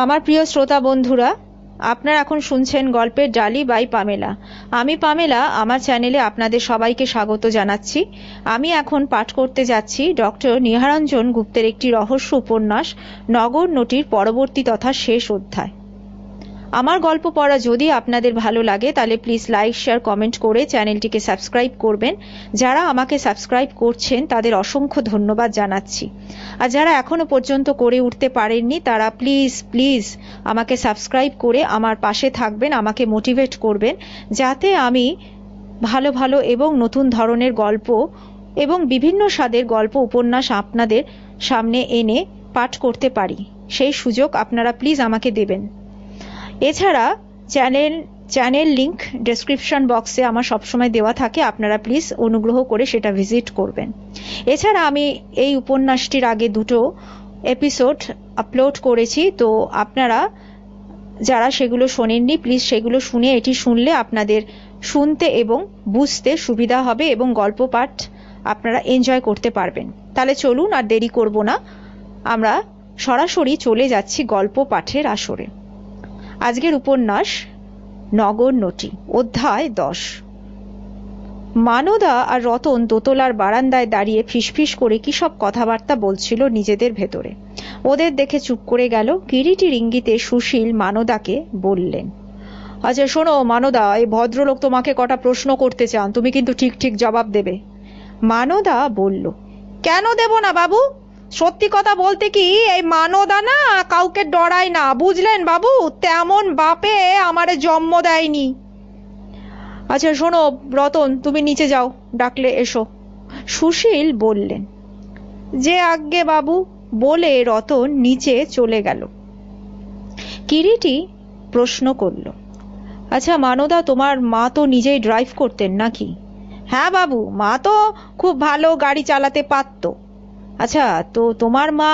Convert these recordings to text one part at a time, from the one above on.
আমার প্রিয় শ্রোতা বন্ধুরা, আপনারা এখন শুনছেন গল্পের ডালি বাই পামেলা। আমি পামেলা, আমার চ্যানেলে আপনাদের সবাইকে স্বাগত জানাচ্ছি। আমি এখন পাঠ করতে যাচ্ছি ডক্টর নিহারঞ্জন গুপ্তের একটি রহস্য উপন্যাস নগর নটির পরবর্তী তথা শেষ অধ্যায়। আমার গল্প পড়া যদি আপনাদের ভালো লাগে তাহলে প্লিজ লাইক, শেয়ার, কমেন্ট করে চ্যানেলটিকে সাবস্ক্রাইব করবেন। যারা আমাকে সাবস্ক্রাইব করছেন তাদের অসংখ্য ধন্যবাদ জানাচ্ছি। আর যারা এখনো পর্যন্ত করে উঠতে পারেননি তারা প্লিজ প্লিজ আমাকে সাবস্ক্রাইব করে আমার পাশে থাকবেন, আমাকে মোটিভেট করবেন, যাতে আমি ভালো ভালো এবং নতুন ধরনের গল্প এবং বিভিন্ন স্বাদের গল্প উপন্যাস আপনাদের সামনে এনে পাঠ করতে পারি। সেই সুযোগ আপনারা প্লিজ আমাকে দেবেন। এছাড়া চ্যানেল লিংক ডেসক্রিপশন বক্সে আমার সবসময় দেওয়া থাকে, আপনারা প্লিজ অনুগ্রহ করে সেটা ভিজিট করবেন। এছাড়া আমি এই উপন্যাসটির আগে 2টো এপিসোড আপলোড করেছি, তো আপনারা যারা সেগুলো শোনেননি প্লিজ সেগুলো শুনে এটি শুনলে আপনাদের শুনতে এবং বুঝতে সুবিধা হবে এবং গল্প পাঠ আপনারা এনজয় করতে পারবেন। তাহলে চলুন আর দেরি করব না, আমরা সরাসরি চলে যাচ্ছি গল্প পাঠের আসরে। আজকের উপন্যাস নগর নটি, অধ্যায় 10। মানদা আর রতন দোতলার বারান্দায় দাঁড়িয়ে ফিসফিস করে কি সব কথাবার্তা বলছিল নিজেদের ভেতরে। ওদের দেখে চুপ করে গেল। কিরিটির ইঙ্গিতে সুশীল মানদাকে বললেন, আচ্ছা শোনো মানদা, এই ভদ্রলোক তোমাকে কটা প্রশ্ন করতে চান, তুমি কিন্তু ঠিক ঠিক জবাব দেবে। মানদা বলল, কেন দেব না বাবু? সত্যি কথা বলতে কি এই মানদা না কাউকে ডরায় না, বুঝলেন বাবু? তেমন বাপে আমারে জন্ম দেয়নি। আচ্ছা শোনো রতন, তুমি নিচে যাও, ডাকলে এসো, সুশীল বললেন। যে আজ্ঞে বাবু, বলে রতন নিচে চলে গেল। কিরিটি প্রশ্ন করল, আচ্ছা মানদা, তোমার মা তো নিজেই ড্রাইভ করতেন নাকি? হ্যাঁ বাবু, মা তো খুব ভালো গাড়ি চালাতে পারত। আচ্ছা, তো তোমার মা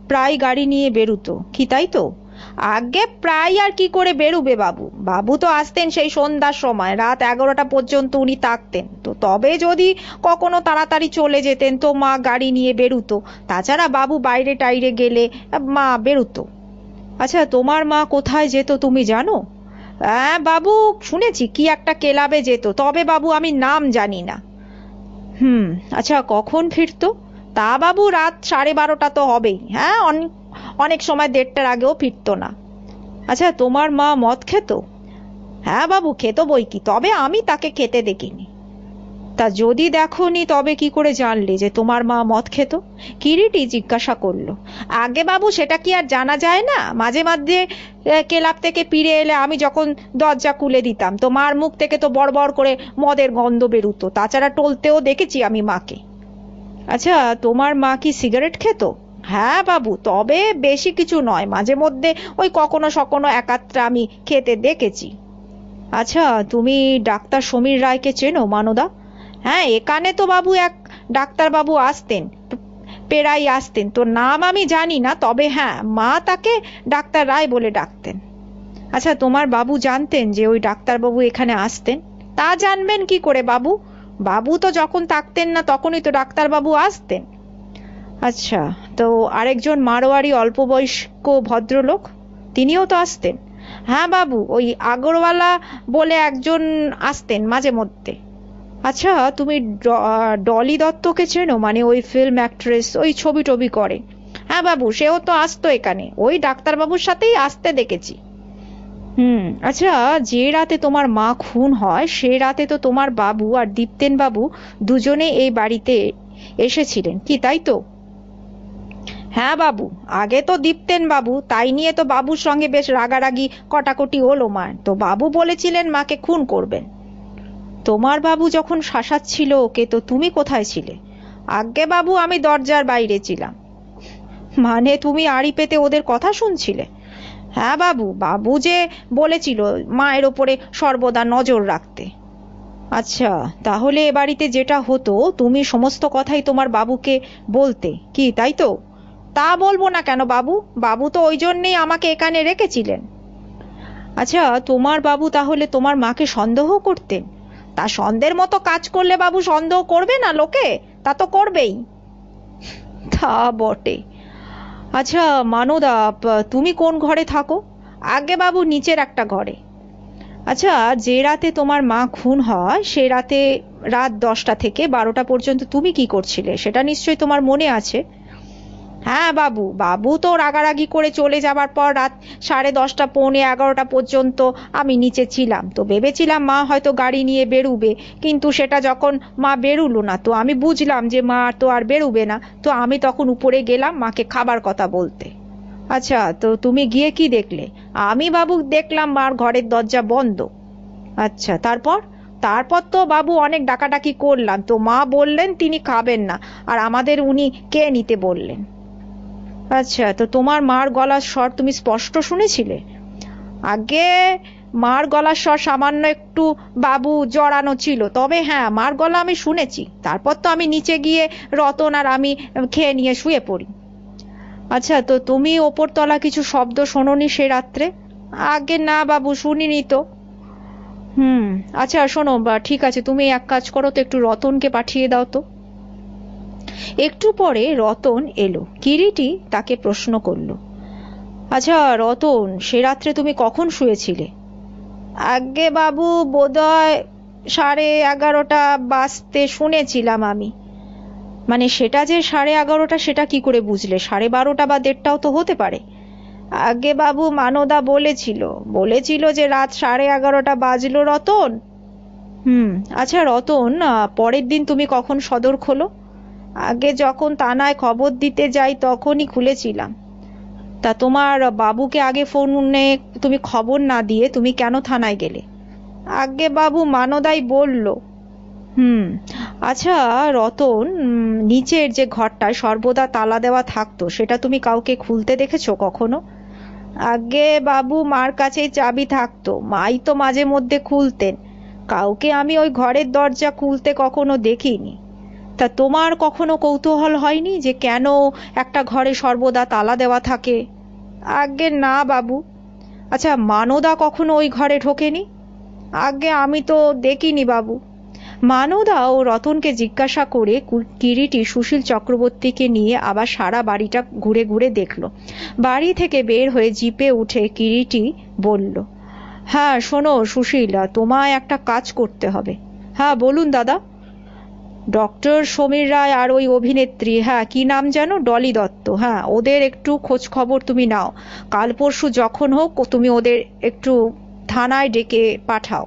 প্রায় গাড়ি নিয়ে বেরুতো কি, তাই তো? আগে প্রায় আর কি করে বেরুবে বাবু, বাবু তো আসতেন সেই সন্ধ্যার সময়, রাত 11টা পর্যন্ত উনি থাকতেন, তো তবে যদি কখনো তাড়াতাড়ি চলে যেতেন তো মা গাড়ি নিয়ে বেরুতো, তাছাড়া বাবু বাইরে টাইরে গেলে মা বেরুতো। আচ্ছা, তোমার মা কোথায় যেত তুমি জানো? হ্যাঁ বাবু, শুনেছি কি একটা ক্লাবে যেত, তবে বাবু আমি নাম জানি না। আচ্ছা, কখন ফিরতো? তা বাবু রাত 12:30 তো হবেই। হ্যাঁ, অনেক সময় 1:30টার আগেও ফিরতো না। আচ্ছা, তোমার মা মদ খেত? হ্যাঁ বাবু, খেত বই কি, তবে আমি তাকে খেতে দেখিনি। তা যদি দেখোনি তবে কি করে জানলে যে তোমার মা মদ খেত? কিরিটি জিজ্ঞাসা করলো। আগে বাবু সেটা কি আর জানা যায় না? মাঝে মাঝে ক্লাব থেকে ফিরে এলে আমি যখন দরজা খুলে দিতাম তো মার মুখ থেকে তো বড় বড় করে মদের গন্ধ বেরুতো, তাছাড়া টলতেও দেখেছি আমি মাকে। আচ্ছা, তোমার মা কি সিগারেট খেত? হ্যাঁ বাবু, তবে বেশি কিছু নয়, মাঝে মধ্যে ওই কখনো সখনো একাত্রা আমি খেতে দেখেছি। আচ্ছা, তুমি ডাক্তার সমীর রায়কে চেনো মানদা? হ্যাঁ, এখানে তো বাবু এক ডাক্তার বাবু আসতেন, পেরাই আসতেন, তো নাম আমি জানি না, তবে হ্যাঁ মা তাকে ডাক্তার রায় বলে ডাকতেন। আচ্ছা, তোমার বাবু জানতেন যে ওই ডাক্তার বাবু এখানে আসতেন? তা জানবেন কি করে বাবু, বাবু তো যখন থাকতেন না তখনই তো ডাক্তার বাবু আসতেন। আচ্ছা, তো আরেকজন মারোয়ারি অল্প বয়স্ক ভদ্রলোক, তিনিও তো আসতেন? হ্যাঁ বাবু, ওই আগরওয়ালা বলে একজন আসতেন মাঝে মধ্যে। আচ্ছা, তুমি ডলি দত্তকে চেনো? মানে ওই ফিল্ম অ্যাক্ট্রেস, ওই ছবি টবি করে। হ্যাঁ বাবু, সেও তো আসতো এখানে, ওই ডাক্তারবাবুর সাথেই আসতে দেখেছি। আচ্ছা, যে রাতে তোমার মা খুন হয় সে রাতে তো তোমার বাবু আর দীপ্তেন বাবু দুজনে এই বাড়িতে এসেছিলেন কি, তাই তো? হ্যাঁ বাবু, আগে তো দীপ্তেন বাবু, তাই নিয়ে তো বাবুর সঙ্গে বেশ রাগারাগি কটাকটি হলো মার, তো বাবু বলেছিলেন মাকে খুন করবেন। তোমার বাবু যখন শাসাচ্ছিল ওকে তো তুমি কোথায় ছিলে? আজ্ঞে বাবু, আমি দরজার বাইরে ছিলাম। মানে তুমি আড়ি পেতে ওদের কথা শুনছিলে? হ্যাঁ বাবু, বাবু যে বলেছিল মায়ের ওপরে সর্বদা নজর রাখতে। আচ্ছা, তাহলে এ বাড়িতে যেটা হতো তুমি সমস্ত কথাই তোমার বাবুকে বলতে কি, তাই তো? তা বলবো না কেন বাবু, বাবু তো ওই জন্যেই আমাকে এখানে রেখেছিলেন। আচ্ছা, তোমার বাবু তাহলে তোমার মাকে সন্দেহ করতেন? তা সন্দেহের মতো কাজ করলে বাবু সন্দেহ করবে না লোকে? তা তো করবেই। তা বটে। আচ্ছা মানদা, তুমি কোন ঘরে থাকো? আগে বাবু নিচের একটা ঘরে। আচ্ছা, যে রাতে তোমার মা খুন হয় সে রাতে রাত 10টা থেকে 12টা পর্যন্ত তুমি কি করছিলে সেটা নিশ্চয়ই তোমার মনে আছে। হ্যাঁ বাবু, বাবু তো রাগারাগি করে চলে যাবার পর রাত 10:30 পৌনে 11টা পর্যন্ত আমি নিচে ছিলাম। তো ভেবেছিলাম মা হয়তো গাড়ি নিয়ে বেরুবে, কিন্তু সেটা যখন মা বেরুলো না তো আমি বুঝলাম যে মা তো আর বেরুবে না। তো আমি তখন উপরে গেলাম মাকে খাবার কথা বলতে। আচ্ছা, তো তুমি গিয়ে কি দেখলে? আমি বাবু দেখলাম মার ঘরের দরজা বন্ধ। আচ্ছা, তারপর? তারপর তো বাবু অনেক ডাকাডাকি করলাম, তো মা বললেন তিনি খাবেন না, আর আমাদের উনি কে নিতে বললেন। আচ্ছা, তো তোমার মার গলার স্বর তুমি স্পষ্ট শুনেছিলে? আগে মার গলার স্বর সামান্য একটু বাবু জড়ানো ছিল, তবে হ্যাঁ মার গলা আমি শুনেছি। তারপর তো আমি নিচে গিয়ে রতন আর আমি খেয়ে নিয়ে শুয়ে পড়ি। আচ্ছা, তো তুমি ওপরতলা কিছু শব্দ শোনোনি সে রাত্রে? আগে না বাবু, শুনিনি তো। হুম। আচ্ছা শোনো, ঠিক আছে, তুমি এক কাজ করো তো, একটু রতনকে পাঠিয়ে দাও তো। একটু পরে রতন এলো। কিরিটি তাকে প্রশ্ন করলো, আচ্ছা রতন, সে রাত্রে তুমি কখন শুয়েছিলে? আগে বাবু বোধহয় 11:30 বাজতে শুনেছিলাম আমি। মানে সেটা যে 11:30 সেটা কি করে বুঝলে? 12:30 বা 1:30টাও তো হতে পারে। আগে বাবু মানদা বলেছিল যে রাত 11:30 বাজলো রতন। হুম। আচ্ছা রতন, পরের দিন তুমি কখন সদর খোলো? আগে যখন থানায় খবর দিতে যাই তখনই খুলেছিলাম। তা তোমার বাবুকে আগে ফোনে তুমি খবর না দিয়ে তুমি কেন থানায় গেলে? আগে বাবু মানদাই বলল। হুম। আচ্ছা রতন, নিচের যে ঘরটায় সর্বদা তালা দেওয়া থাকতো সেটা তুমি কাউকে খুলতে দেখেছো কখনো? আগে বাবু মার কাছেই চাবি থাকতো, মাই তো মাঝে মধ্যে খুলতেন। কাউকে আমি ওই ঘরের দরজা খুলতে কখনো দেখিনি। তা তোমার কখনো কৌতূহল হয়নি যে কেন একটা ঘরে সর্বদা তালা দেওয়া থাকে? আগে না বাবু। আচ্ছা, মানদা কখনো ওই ঘরে ঢোকেনি? আগে আমি তো দেখিনি বাবু। মানদা ও রতনকে জিজ্ঞাসা করে কিরিটি সুশীল চক্রবর্তীকে নিয়ে আবার সারা বাড়িটা ঘুরে ঘুরে দেখল। বাড়ি থেকে বের হয়ে জিপে উঠে কিরিটি বলল, হ্যাঁ শোনো সুশীল, তোমায় একটা কাজ করতে হবে। হ্যাঁ বলুন দাদা। ডক্টর সমীর রায় আর ওই অভিনেত্রী, হ্যাঁ কি নাম যেন, ডলি দত্ত, হ্যাঁ ওদের একটু খোঁজ খবর তুমি নাও। কাল পরশু যখন হোক তুমি ওদের একটু থানায় ডেকে পাঠাও।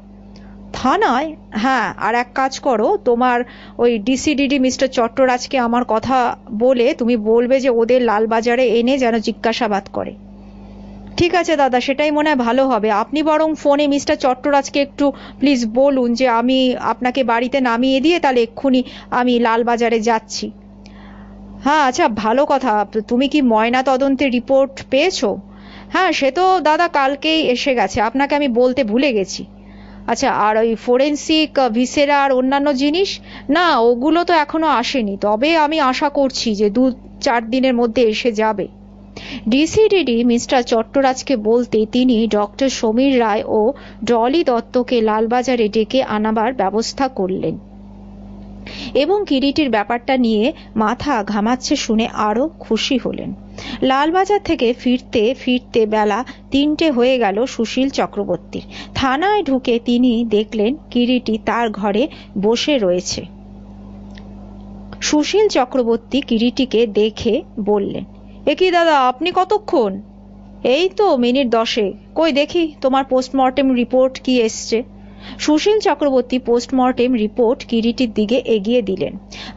থানায়? হ্যাঁ, আর এক কাজ করো, তোমার ওই ডিসিডিডি মিস্টার চট্টরাজকে আমার কথা বলে তুমি বলবে যে ওদের লালবাজারে এনে যেন জিজ্ঞাসাবাদ করে। ঠিক আছে দাদা, সেটাই মনে হয় ভালো হবে। আপনি বরং ফোনে মিস্টার চট্টরাজকে একটু প্লিজ বলুন যে আমি আপনাকে বাড়িতে নামিয়ে দিয়ে তাহলে এক্ষুনি আমি লালবাজারে যাচ্ছি। হ্যাঁ আচ্ছা, ভালো কথা। তুমি কি ময়না তদন্তের রিপোর্ট পেয়েছো? হ্যাঁ সে তো দাদা কালকেই এসে গেছে, আপনাকে আমি বলতে ভুলে গেছি। আচ্ছা, আর ওই ফোরেন্সিক ভিসেরা আর অন্যান্য জিনিস? না ওগুলো তো এখনো আসেনি, তবে আমি আশা করছি যে 2-4 দিনের মধ্যে এসে যাবে। ডিসিডিডি মিস্টার চট্টরাজকে বলতে তিনি ডক্টর সমীর রায় ও ডলি দত্তকে লালবাজারে ডেকে আনাবার ব্যবস্থা করলেন এবং কিরিটির ব্যাপারটা নিয়ে মাথা ঘামাচ্ছে শুনে আরো খুশি হলেন। লালবাজার থেকে ফিরতে ফিরতে বেলা 3টে হয়ে গেল সুশীল চক্রবর্তীর। থানায় ঢুকে তিনি দেখলেন কিরিটি তার ঘরে বসে রয়েছে। সুশীল চক্রবর্তী কিরিটিকে দেখে বললেন, এ কি দাদা, আপনি কতক্ষণ? এই তো মিনিট 10। কই দেখি তোমার পোস্টমর্টেম রিপোর্ট কি এসছে। সুশীল চক্রবর্তী পোস্টমর্টেম রিপোর্ট কিরিটির দিকে এগিয়ে দিলেন।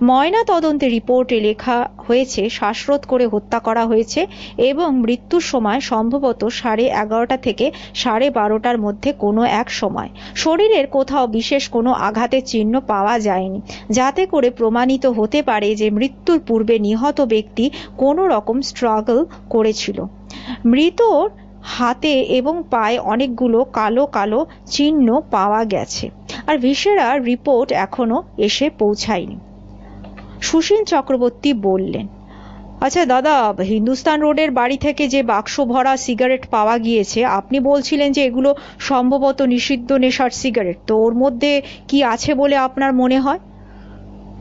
ময়না তদন্তের রিপোর্টে লেখা হয়েছে শ্বাসরোধ করে হত্যা করা হয়েছে এবং মৃত্যুর সময় সম্ভবত 11:30 থেকে 12:30টার মধ্যে কোনো এক সময়। শরীরের কোথাও বিশেষ কোনো আঘাতের চিহ্ন পাওয়া যায়নি, যাতে করে প্রমাণিত হতে পারে যে মৃত্যুর পূর্বে নিহত ব্যক্তি কোনো রকম স্ট্রাগল করেছিল। মৃতর হাতে এবং পায়ে অনেকগুলো কালো কালো চিহ্ন পাওয়া গেছে, আর ভিসেরার রিপোর্ট এখনো এসে পৌঁছায়নি। সুশীল চক্রবর্তী বললেন, আচ্ছা দাদা, হিন্দুস্তান রোডের বাড়ি থেকে যে বাক্স ভরা সিগারেট পাওয়া গিয়েছে, আপনি বলছিলেন যে এগুলো সম্ভবত নিষিদ্ধ নেশার সিগারেট, তো ওর মধ্যে কি আছে বলে আপনার মনে হয়?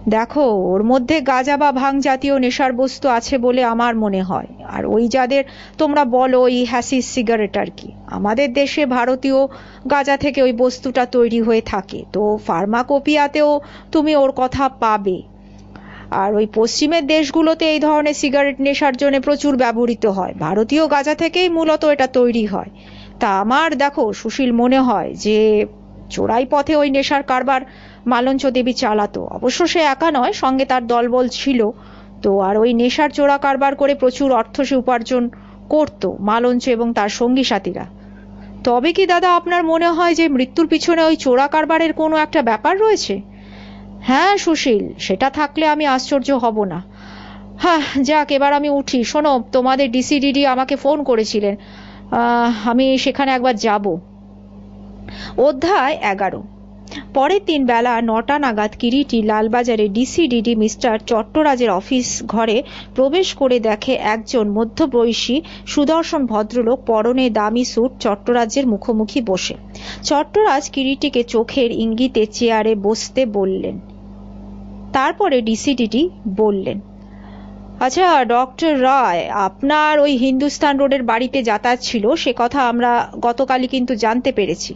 দেখো, ওর মধ্যে গাঁজা বা ভাং জাতীয় নেশার বস্তু আছে বলে আমার মনে হয়। আর ওই যাদের তোমরা বলো ওই হ্যাসিস সিগারেট আর কি, আমাদের দেশে ভারতীয় গাঁজা থেকে ওই বস্তুটা তৈরি হয়ে থাকে, তো ফার্মাকোপিয়াতেও তুমি ওর কথা পাবে। আর ওই পশ্চিমের দেশগুলোতে এই ধরনের সিগারেট নেশার জন্য প্রচুর ব্যবহৃত হয়, ভারতীয় গাঁজা থেকেই মূলত এটা তৈরি হয়। তা আমার দেখো সুশীল মনে হয় যে চোরাই পথে ওই নেশার কারবার মালঞ্চ দেবী চালাতো। অবশ্য সে একা নয়, সঙ্গে তার দলবল ছিল। তো আর ওই নেশার চোরা কারবার করে প্রচুর অর্থ সে উপার্জন করতো, মালঞ্চ এবং তার সঙ্গী সাথীরা। তবে কি দাদা আপনার মনে হয় যে মৃত্যুর পিছনে ওই চোরা কারবারের কোনো একটা ব্যাপার রয়েছে? হ্যাঁ সুশীল, সেটা থাকলে আমি আশ্চর্য হব না। হ্যাঁ যাক, এবার আমি উঠি। শোনো, তোমাদের ডিসিডিডি আমাকে ফোন করেছিলেন, আমি সেখানে একবার যাব। অধ্যায় 11। পরের দিন বেলা 9টা নাগাদ কিরিটি লালবাজারে ডিসিডিডি মিস্টার চট্টরাজের অফিস ঘরে প্রবেশ করে দেখে একজন মধ্যবয়সী সুদর্শন ভদ্রলোক পরনে দামি স্যুট চট্টরাজের মুখোমুখি বসে। চট্টরাজ কিরিটিকে চোখের ইঙ্গিতে চেয়ারে বসতে বললেন। তারপরে ডিসিডিডি বললেন, আচ্ছা ডক্টর রায়, আপনার ওই হিন্দুস্তান রোডের বাড়িতে যাতায়াত ছিল সে কথা আমরা গতকালই কিন্তু জানতে পেরেছি।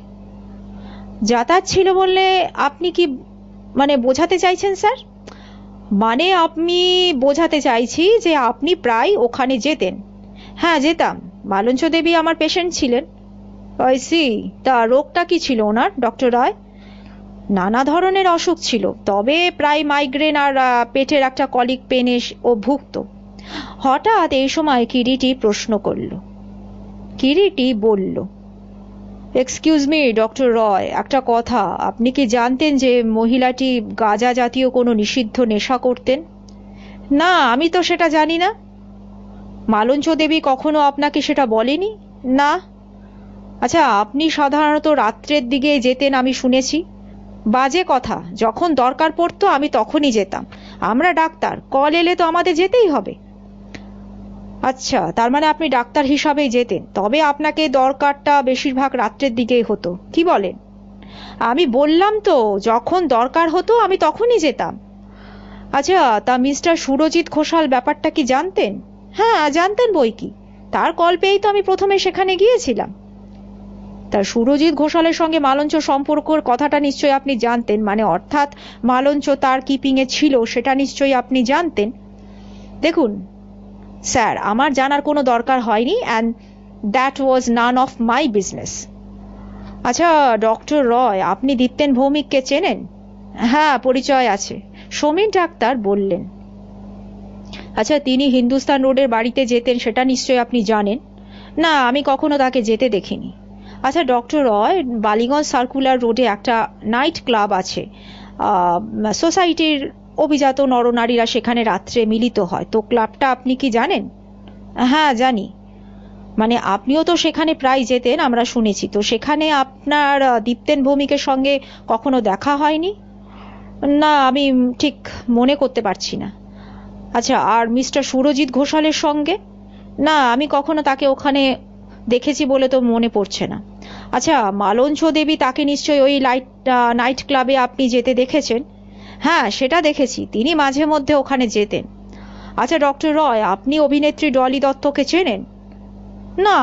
যাতায়াত ছিল বললে আপনি কি মানে বোঝাতে চাইছেন স্যার? মানে আমি বোঝাতে চাইছি যে আপনি প্রায় ওখানে যেতেন। হ্যাঁ যেতাম, মালঞ্চ দেবী আমার পেশেন্ট ছিলেন। I see. তা রোগটা কি ছিল ওনার ডক্টর রায়? নানা ধরনের অসুখ ছিল, তবে প্রায় মাইগ্রেন আর পেটের একটা কলিক পেনে ও ভুগত। হঠাৎ এই সময় কিরিটি প্রশ্ন করল। কিরিটি বলল, এক্সকিউজ মি ডক্টর রয়, একটা কথা, আপনি কি জানতেন যে মহিলাটি গাঁজা জাতীয় কোনো নিষিদ্ধ নেশা করতেন? না, আমি তো সেটা জানি না। মালঞ্চ দেবী কখনো আপনাকে সেটা বলেনি? না। আচ্ছা, আপনি সাধারণত রাত্রের দিকে যেতেন আমি শুনেছি। বাজে কথা, যখন দরকার পড়তো আমি তখনই যেতাম। আমরা ডাক্তার, কল এলে তো আমাদের যেতেই হবে। আচ্ছা, তার মানে আপনি ডাক্তার হিসাবেই যেতেন, তবে আপনাকে দরকারটা বেশিরভাগ রাত্রের দিকেই হতো, কি বলেন? আমি বললাম তো, যখন দরকার হতো আমি তখনই যেতাম। আচ্ছা, তা মিস্টার সুরজিৎ ঘোষাল ব্যাপারটা কি জানতেন? হ্যাঁ জানতেন বই কি, তার কল পেয়েই তো আমি প্রথমে সেখানে গিয়েছিলাম। তার সুরজিৎ ঘোষালের সঙ্গে মালঞ্চ সম্পর্কের কথাটা নিশ্চয়ই আপনি জানতেন, মানে অর্থাৎ মালঞ্চ তার কিপিং এ ছিল সেটা নিশ্চয়ই আপনি জানতেন। দেখুন স্যার, আমার জানার কোনো দরকার হয়নি, and that was none of my business. আচ্ছা ডক্টর রয়, আপনি দীপ্তেন ভৌমিককে চেনেন? হ্যাঁ পরিচয় আছে, সমীর ডাক্তার বললেন। আচ্ছা, তিনি হিন্দুস্তান রোডের বাড়িতে যেতেন সেটা নিশ্চয়ই আপনি জানেন? না, আমি কখনো তাকে যেতে দেখিনি। আচ্ছা ডক্টর রয়, বালিগঞ্জ সার্কুলার রোডে একটা নাইট ক্লাব আছে, সোসাইটির অভিজাত নরনারীরা সেখানে রাত্রে মিলিত হয়, তো ক্লাবটা আপনি কি জানেন? হ্যাঁ জানি। মানে আপনিও তো সেখানে প্রায় যেতেন আমরা শুনেছি, তো সেখানে আপনার দীপ্তেন ভৌমিকের সঙ্গে কখনো দেখা হয়নি? না, আমি ঠিক মনে করতে পারছি না। আচ্ছা, আর মিস্টার সুরজিৎ ঘোষালের সঙ্গে? না, আমি কখনো তাকে ওখানে দেখেছি বলে তো মনে পড়ছে না। আচ্ছা, মালঞ্চ দেবী তাকে নিশ্চয়ই ওই নাইট ক্লাবে আপনি যেতে দেখেছেন? হ্যাঁ সেটা দেখেছি, তিনি মাঝে মধ্যে ওখানে যেতেন। আচ্ছা ডক্টর রয়, আপনি অভিনেত্রী ডলি দত্তকে চেনেন? না,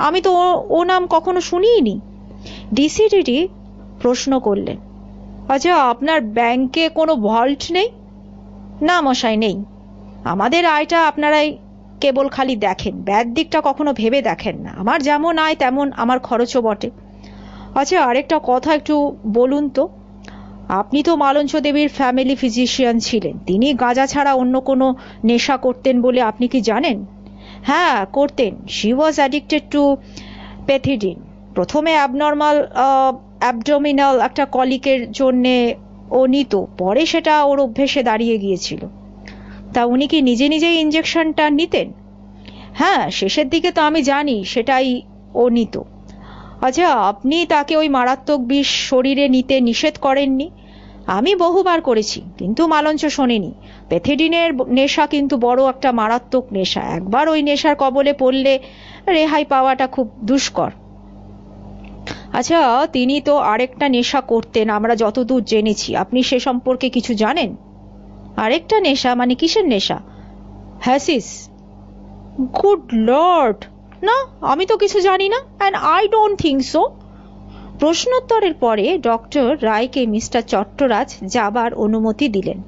আমি তো ও নাম কখনো শুনিনি। ডিসিডিডি প্রশ্ন করলেন। আচ্ছা, আপনার ব্যাংকে কোনো ভল্ট নেই? না মশাই, নেই। আমাদের আয়টা আপনারাই কেবল খালি দেখেন, ব্যাড দিকটা কখনো ভেবে দেখেন না। আমার যেমন আয় তেমন আমার খরচও বটে। আচ্ছা, আরেকটা কথা একটু বলুন তো, আপনি তো মালঞ্চ দেবীর ফ্যামিলি ফিজিশিয়ান ছিলেন, তিনি গাঁজা ছাড়া অন্য কোনো নেশা করতেন বলে আপনি কি জানেন? হ্যাঁ করতেন, she was addicted to pethidine. প্রথমে অ্যাবনর্মাল অ্যাবডোমিনাল একটা কলিকের জন্যে ও নিত, পরে সেটা ওর অভ্যেসে দাঁড়িয়ে গিয়েছিল। তা উনি কি নিজে নিজেই ইঞ্জেকশনটা নিতেন? হ্যাঁ, শেষের দিকে তো আমি জানি সেটাই ও নিত। আচ্ছা, আপনি তাকে ওই মারাত্মক বিষ শরীরে নিতে নিষেধ করেননি? আমি বহুবার করেছি, কিন্তু মালঞ্চ শোনেনি। পেথিডিনের নেশা কিন্তু বড় একটা মারাত্মক নেশা, একবার ওই নেশার কবলে পড়লে রেহাই পাওয়াটা খুব দুষ্কর। আচ্ছা, তিনি তো আরেকটা নেশা করতেন আমরা যতদূর জেনেছি, আপনি সে সম্পর্কে কিছু জানেন? আরেকটা নেশা? মানে কিসের নেশা? হ্যাসিস? গুড লর্ড, না, আমি তো কিছু জানি না, and I don't think so. প্রশ্নোত্তরের পরে ডক্টর রায়কে মিস্টার চট্টরাজ যাবার অনুমতি দিলেন।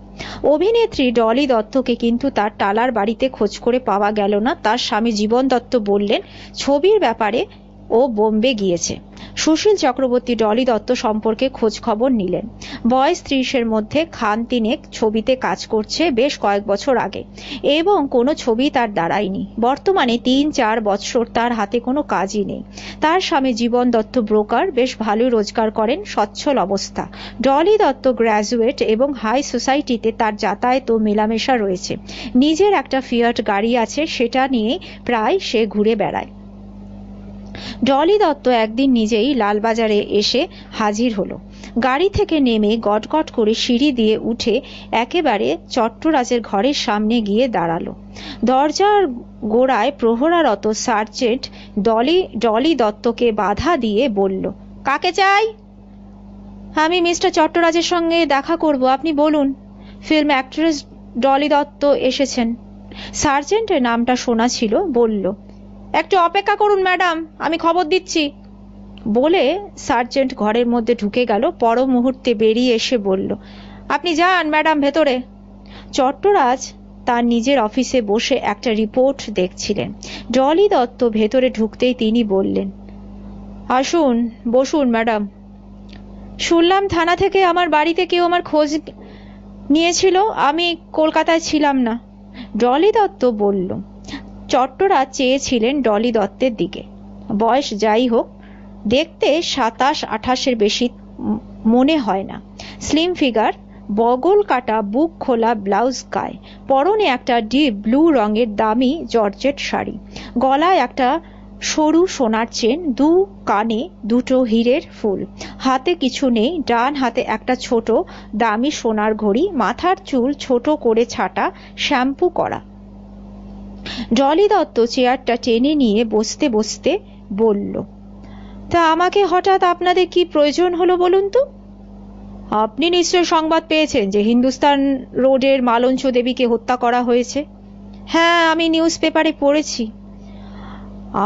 অভিনেত্রী ডলি দত্তকে কিন্তু তার টালার বাড়িতে খোঁজ করে পাওয়া গেল না। তার স্বামী জীবন দত্ত বললেন ছবির ব্যাপারে ও বোম্বে গিয়েছে। সুশীল চক্রবর্তী ডলি দত্ত সম্পর্কে খোঁজ খবর নিলেন। বয়স 30-এর মধ্যে, খান তিনেক ছবিতে কাজ করছে বেশ কয়েক বছর আগে, এবং কোনো ছবি তার দাঁড়ায়নি। বর্তমানে 3-4 বছর তার হাতে কোনো কাজই নেই। তার স্বামী জীবন দত্ত ব্রোকার, বেশ ভালো রোজগার করেন, সচ্ছল অবস্থা। ডলি দত্ত গ্র্যাজুয়েট এবং হাই সোসাইটিতে তার যাতায়াত ও মেলামেশা রয়েছে। নিজের একটা ফিয়াট গাড়ি আছে, সেটা নিয়ে প্রায় সে ঘুরে বেড়ায়। ডলি দত্ত একদিন নিজেই লালবাজারে এসে হাজির হলো। গাড়ি থেকে নেমে গটগট করে সিঁড়ি দিয়ে উঠে একেবারে চট্টরাজের ঘরের সামনে গিয়ে দাঁড়ালো। দরজার গোড়ায় প্রহরারত সার্জেন্ট ডলি দত্তকে বাধা দিয়ে বলল, কাকে চাই? আমি মিস্টার চট্টরাজের সঙ্গে দেখা করব, আপনি বলুন। ফিল্ম অ্যাক্ট্রেস ডলি দত্ত এসেছেন। সার্জেন্টের নামটা শোনা ছিল। বলল, একটু অপেক্ষা করুন ম্যাডাম, আমি খবর দিচ্ছি। বলে সার্জেন্ট ঘরের মধ্যে ঢুকে গেল। পর মুহূর্তে বেরিয়ে এসে বলল, আপনি যান ম্যাডাম ভেতরে। চট্টরাজ তার নিজের অফিসে বসে একটা রিপোর্ট দেখছিলেন। ডলি দত্ত ভেতরে ঢুকতেই তিনি বললেন, আসুন, বসুন ম্যাডাম। শুনলাম থানা থেকে আমার বাড়িতে কেউ আমার খোঁজ নিয়েছিল। আমি কলকাতায় ছিলাম না। ডলি দত্ত বলল। চট্টরাজ চেয়েছিলেন ডলি দত্তের দিকে। বয়স যাই হোক, দেখতে 27-28-এর বেশি মনে হয় না। স্লিম ফিগার, বগল কাটা, বুক খোলা ব্লাউজ গায়ে, পরনে একটা ডিপ ব্লু রঙের দামি জর্জেট শাড়ি, গলায় একটা সরু সোনার চেন, দু কানে দুটো হীরের ফুল, হাতে কিছু নেই, ডান হাতে একটা ছোট দামি সোনার ঘড়ি, মাথার চুল ছোট করে ছাটা, শ্যাম্পু করা। ডলি দত্ত চেয়ারটা টেনে নিয়ে বসতে বসতে বলল, তা আমাকে হঠাৎ আপনাদের কি প্রয়োজন হলো বলুন তো? আপনি নিশ্চয় সংবাদ পেয়েছেন যে হিন্দুস্তান রোডের মালঞ্চ দেবীকে হত্যা করা হয়েছে। হ্যাঁ, আমি নিউজ পেপারে পড়েছি।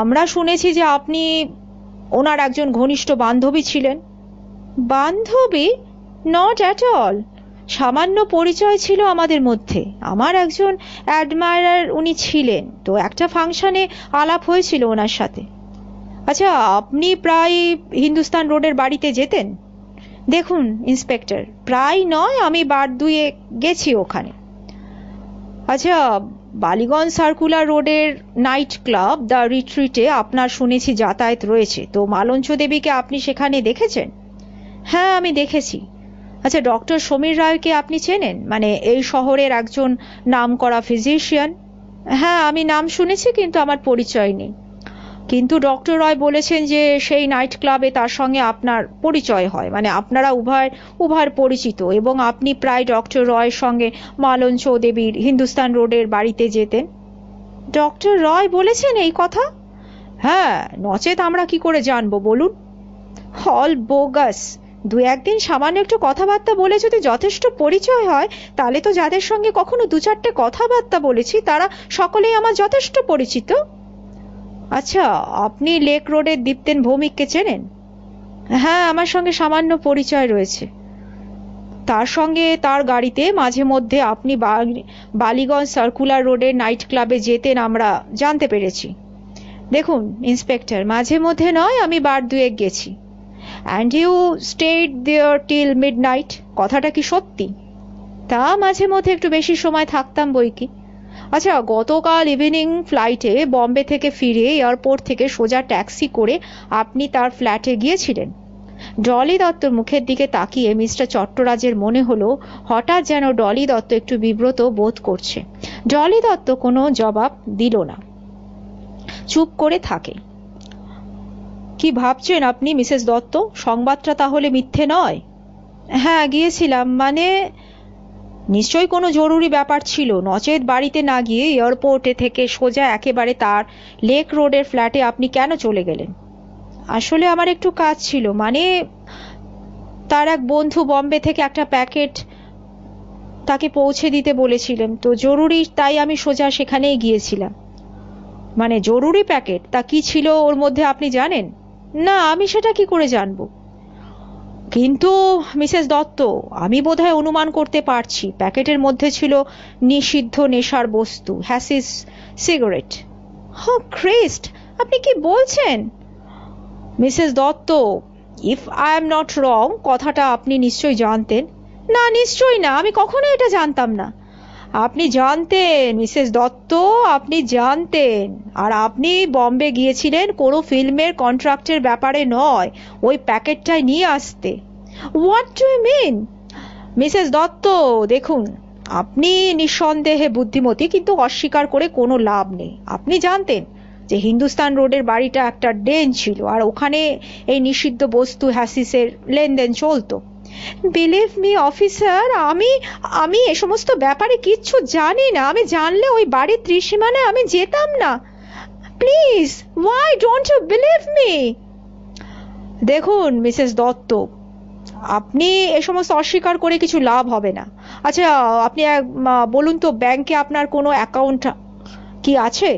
আমরা শুনেছি যে আপনি ওনার একজন ঘনিষ্ঠ বান্ধবী ছিলেন। বান্ধবী? Not at all. সামান্য পরিচয় ছিল আমাদের মধ্যে। আমার একজন অ্যাডমায়ারার উনি ছিলেন, তো একটা ফাংশনে আলাপ হয়েছিল ওনার সাথে। আচ্ছা, আপনি প্রায় হিন্দুস্তান রোডের বাড়িতে যেতেন? দেখুন ইন্সপেক্টর, প্রায় নয়, আমি বার দুয়ে গেছি ওখানে। আচ্ছা, বালিগঞ্জ সার্কুলার রোডের নাইট ক্লাব দ্য রিট্রিটে আপনার শুনেছি যাতায়াত রয়েছে, তো মালঞ্চ দেবীকে আপনি সেখানে দেখেছেন? হ্যাঁ, আমি দেখেছি। আচ্ছা, ডক্টর সমীর রায়কে আপনি চেনেন? মানে এই শহরের একজন নামকরা ফিজিশিয়ান। হ্যাঁ, আমি নাম শুনেছি, কিন্তু আমার পরিচয় নেই। কিন্তু ডক্টর রয় বলেছেন যে সেই নাইট ক্লাবে তার সঙ্গে আপনার পরিচয় হয়, মানে আপনারা উভয়ের পরিচিত, এবং আপনি প্রায় ডক্টর রয়ের সঙ্গে মালঞ্চ দেবীর হিন্দুস্তান রোডের বাড়িতে যেতেন। ডক্টর রয় বলেছেন এই কথা? হ্যাঁ, নচেত আমরা কি করে জানবো বলুন? All bogus. দু একদিন সামান্য একটু কথাবার্তা বলে যদি যথেষ্ট পরিচয় হয়, তাহলে তো যাদের সঙ্গে কখনো 2-4টে কথাবার্তা বলেছি তারা সকলেই আমার যথেষ্ট পরিচিত। আচ্ছা, আপনি লেক রোডের দীপ্তেন ভৌমিককে চেনেন? হ্যাঁ, আমার সঙ্গে সামান্য পরিচয় রয়েছে। তার সঙ্গে তার গাড়িতে মাঝে মধ্যে আপনি বালিগঞ্জ সার্কুলার রোডের নাইট ক্লাবে যেতেন আমরা জানতে পেরেছি। দেখুন ইন্সপেক্টর, মাঝে মধ্যে নয়, আমি বার দুয়েক গেছি। And you stayed there till midnight, কথাটা কি সত্যি? তা মাঝে মধ্যে একটু বেশি সময় থাকতাম বই কি। আচ্ছা, গতকাল ইভিনিং ফ্লাইটে বম্বে থেকে ফিরে এয়ারপোর্ট থেকে সোজা ট্যাক্সি করে আপনি তার ফ্ল্যাটে গিয়েছিলেন? ডলি দত্তর মুখের দিকে তাকিয়ে মিস্টার চট্টরাজের মনে হলো হঠাৎ যেন ডলি দত্ত একটু বিব্রত বোধ করছে। ডলি দত্ত কোনো জবাব দিল না, চুপ করে থাকে। কি ভাবছেন আপনি মিসেস দত্ত? সংবাদটা তাহলে মিথ্যে নয়? হ্যাঁ, গিয়েছিলাম। মানে নিশ্চয়ই কোনো জরুরি ব্যাপার ছিল, নচেত বাড়িতে না গিয়ে এয়ারপোর্টে থেকে সোজা একেবারে তার লেক রোডের ফ্ল্যাটে আপনি কেন চলে গেলেন? আসলে আমার একটু কাজ ছিল, মানে তার এক বন্ধু বম্বে থেকে একটা প্যাকেট তাকে পৌঁছে দিতে বলেছিলেন, তো জরুরি, তাই আমি সোজা সেখানেই গিয়েছিলাম। মানে জরুরি প্যাকেট? তা কি ছিল ওর মধ্যে আপনি জানেন? না, আমি সেটা কি করে জানবো? কিন্তু মিসেস দত্ত, আমি বোধহয় অনুমান করতে পারছি প্যাকেটের মধ্যে ছিল নিষিদ্ধ নেশার বস্তু, হ্যাসিস সিগারেট। হো ক্রিস্ট, আপনি কি বলছেন? Mrs Dutta, if I am not রং, কথাটা আপনি নিশ্চয়ই জানতেন। না, নিশ্চয়ই না, আমি কখনো এটা জানতাম না। আপনি জানতেন মিসেস দত্ত, আপনি জানতেন। আর আপনি বম্বে গিয়েছিলেন কোনো ফিল্মের কন্ট্রাক্টের ব্যাপারে নয়, ওই প্যাকেটটাই নিয়ে আসতে। What do you mean? Mrs Dutta, দেখুন, আপনি নিঃসন্দেহে বুদ্ধিমতী, কিন্তু অস্বীকার করে কোনো লাভ নেই। আপনি জানতেন যে হিন্দুস্তান রোডের বাড়িটা একটা ডেন ছিল, আর ওখানে এই নিষিদ্ধ বস্তু হ্যাসিসের লেনদেন চলতো। বিলিভ মি অফিসার, আমি এ সমস্ত ব্যাপারে কিচ্ছু জানি না। আমি জানলে ওই বাড়ির ত্রিসীমানায় আমি যেতাম না। Please, why don't you believe me? দেখুন মিসেস দত্ত, আপনি এ সমস্ত অস্বীকার করে কিছু লাভ হবে না। আচ্ছা, আপনি বলুন তো, ব্যাংকে আপনার কোনো অ্যাকাউন্ট কি আছে?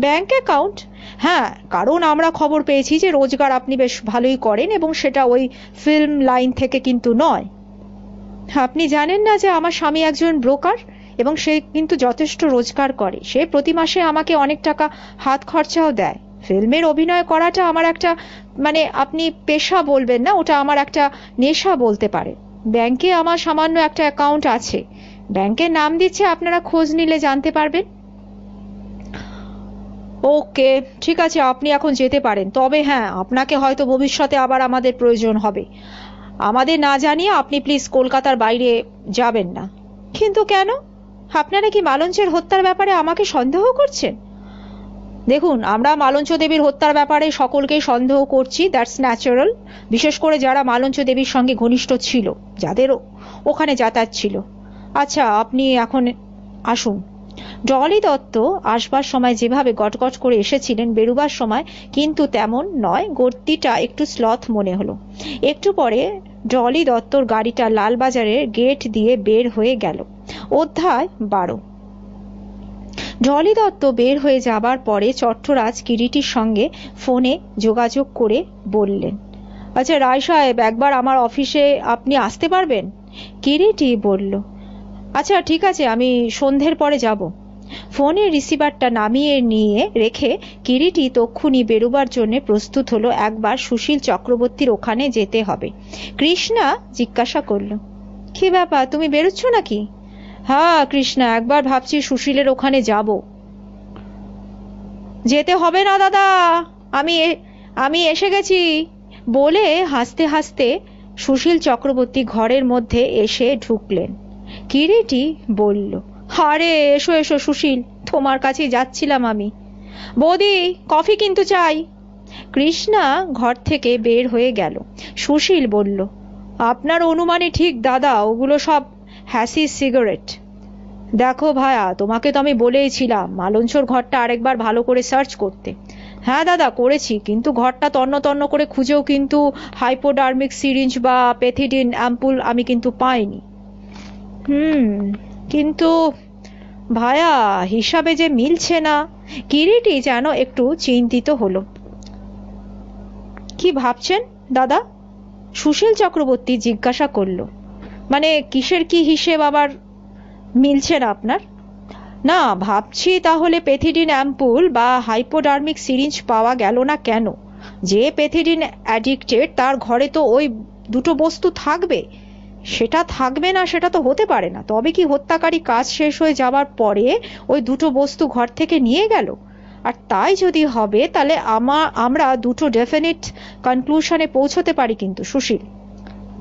Bank account? হ্যাঁ, কারণ আমরা খবর পেয়েছি যে রোজগার আপনি বেশ ভালোই করেন, এবং সেটা ওই ফিল্ম লাইন থেকে কিন্তু নয়। আপনি জানেন না যে আমার স্বামী একজন ব্রোকার, এবং সে কিন্তু যথেষ্ট রোজগার করে। সে প্রতি মাসে আমাকে অনেক টাকা হাত খরচাও দেয়। ফিল্মের অভিনয় করাটা আমার একটা, মানে আপনি পেশা বলবেন না, ওটা আমার একটা নেশা বলতে পারে। ব্যাংকে আমার সামান্য একটা অ্যাকাউন্ট আছে। ব্যাংকের নাম দিচ্ছে, আপনারা খোঁজ নিলে জানতে পারবেন। ওকে, ঠিক আছে, আপনি এখন যেতে পারেন। তবে হ্যাঁ, আপনাকে হয়তো ভবিষ্যতে আবার আমাদের প্রয়োজন হবে। আমাদের না জানিয়ে আপনি প্লিজ কলকাতার বাইরে যাবেন না। কিন্তু কেন? আপনারা কি মালঞ্চের হত্যার ব্যাপারে আমাকে সন্দেহ করছেন? দেখুন, আমরা মালঞ্চ দেবীর হত্যার ব্যাপারে সকলকেই সন্দেহ করছি, দ্যাটস ন্যাচারাল। বিশেষ করে যারা মালঞ্চ দেবীর সঙ্গে ঘনিষ্ঠ ছিল, যাদের ওখানে যাতায়াত ছিল। আচ্ছা, আপনি এখন আসুন। ডলি দত্ত আসবার সময় যেভাবে গটগট করে এসেছিলেন, বেরুবার সময় কিন্তু তেমন নয়। গতিটা একটু স্লথ মনে হলো। একটু পরে ডলি দত্তর গাড়িটা লালবাজারের গেট দিয়ে বের হয়ে গেল। অধ্যায় 12। ডলি দত্ত বের হয়ে যাবার পরে চট্টরাজ কিরিটির সঙ্গে ফোনে যোগাযোগ করে বললেন, আচ্ছা রায় সাহেব, একবার আমার অফিসে আপনি আসতে পারবেন? কিরিটি বলল, আচ্ছা ঠিক আছে, আমি সন্ধ্যের পরে যাব। ফোনের রিসিভারটা নামিয়ে নিয়ে রেখে কিরিটি তক্ষুনি বেরোবার জন্য প্রস্তুত হলো। একবার সুশীল চক্রবর্তীর ওখানে যেতে হবে। কৃষ্ণা জিজ্ঞাসা করল, কি ব্যাপার, তুমি বেরোচ্ছ নাকি? হ্যাঁ কৃষ্ণা, একবার ভাবছি সুশীলের ওখানে যাব। যেতে হবে না দাদা, আমি এসে গেছি বলে হাসতে হাসতে সুশীল চক্রবর্তী ঘরের মধ্যে এসে ঢুকলেন। কিরিটি বলল, আরে এসো এসো সুশীল, তোমার কাছেই যাচ্ছিলাম আমি। বৌদি, কফি কিন্তু চাই। কৃষ্ণা ঘর থেকে বের হয়ে গেল। সুশীল বলল, আপনার অনুমানই ঠিক দাদা, ওগুলো সব হ্যাসিস সিগারেট। দেখো ভায়া, তোমাকে তো আমি বলেইছিলাম মালঞ্চর ঘরটা আরেকবার ভালো করে সার্চ করতে। হ্যাঁ দাদা, করেছি, কিন্তু ঘরটা তন্ন তন্ন করে খুঁজেও কিন্তু হাইপোডার্মিক সিরিঞ্জ বা পেথিডিন অ্যাম্পুল আমি কিন্তু পাইনি। কিন্তু ভায়া, হিসাবে যে মিলছে না। কিরিটি যেন একটু চিন্তিত হলো। কি ভাবছেন দাদা? সুশীল চক্রবর্তী জিজ্ঞাসা করল। মানে কিসের কি হিসেব আবার মিলছে না আপনার? না, ভাবছি তাহলে পেথিডিন অ্যাম্পুল বা হাইপোডার্মিক সিরিঞ্জ পাওয়া গেল না কেন? যে পেথিডিন অ্যাডিক্টেড, তার ঘরে তো ওই দুটো বস্তু থাকবে। সেটা থাকবে না সেটা তো হতে পারে না। তবে কি হত্যাকারী কাজ শেষ হয়ে যাবার পরে ওই দুটো বস্তু ঘর থেকে নিয়ে গেল? আর তাই যদি হবে, তাহলে আমরা দুটো ডেফিনিট কনক্লুশনে পৌঁছতে পারি। কিন্তু সুশীল,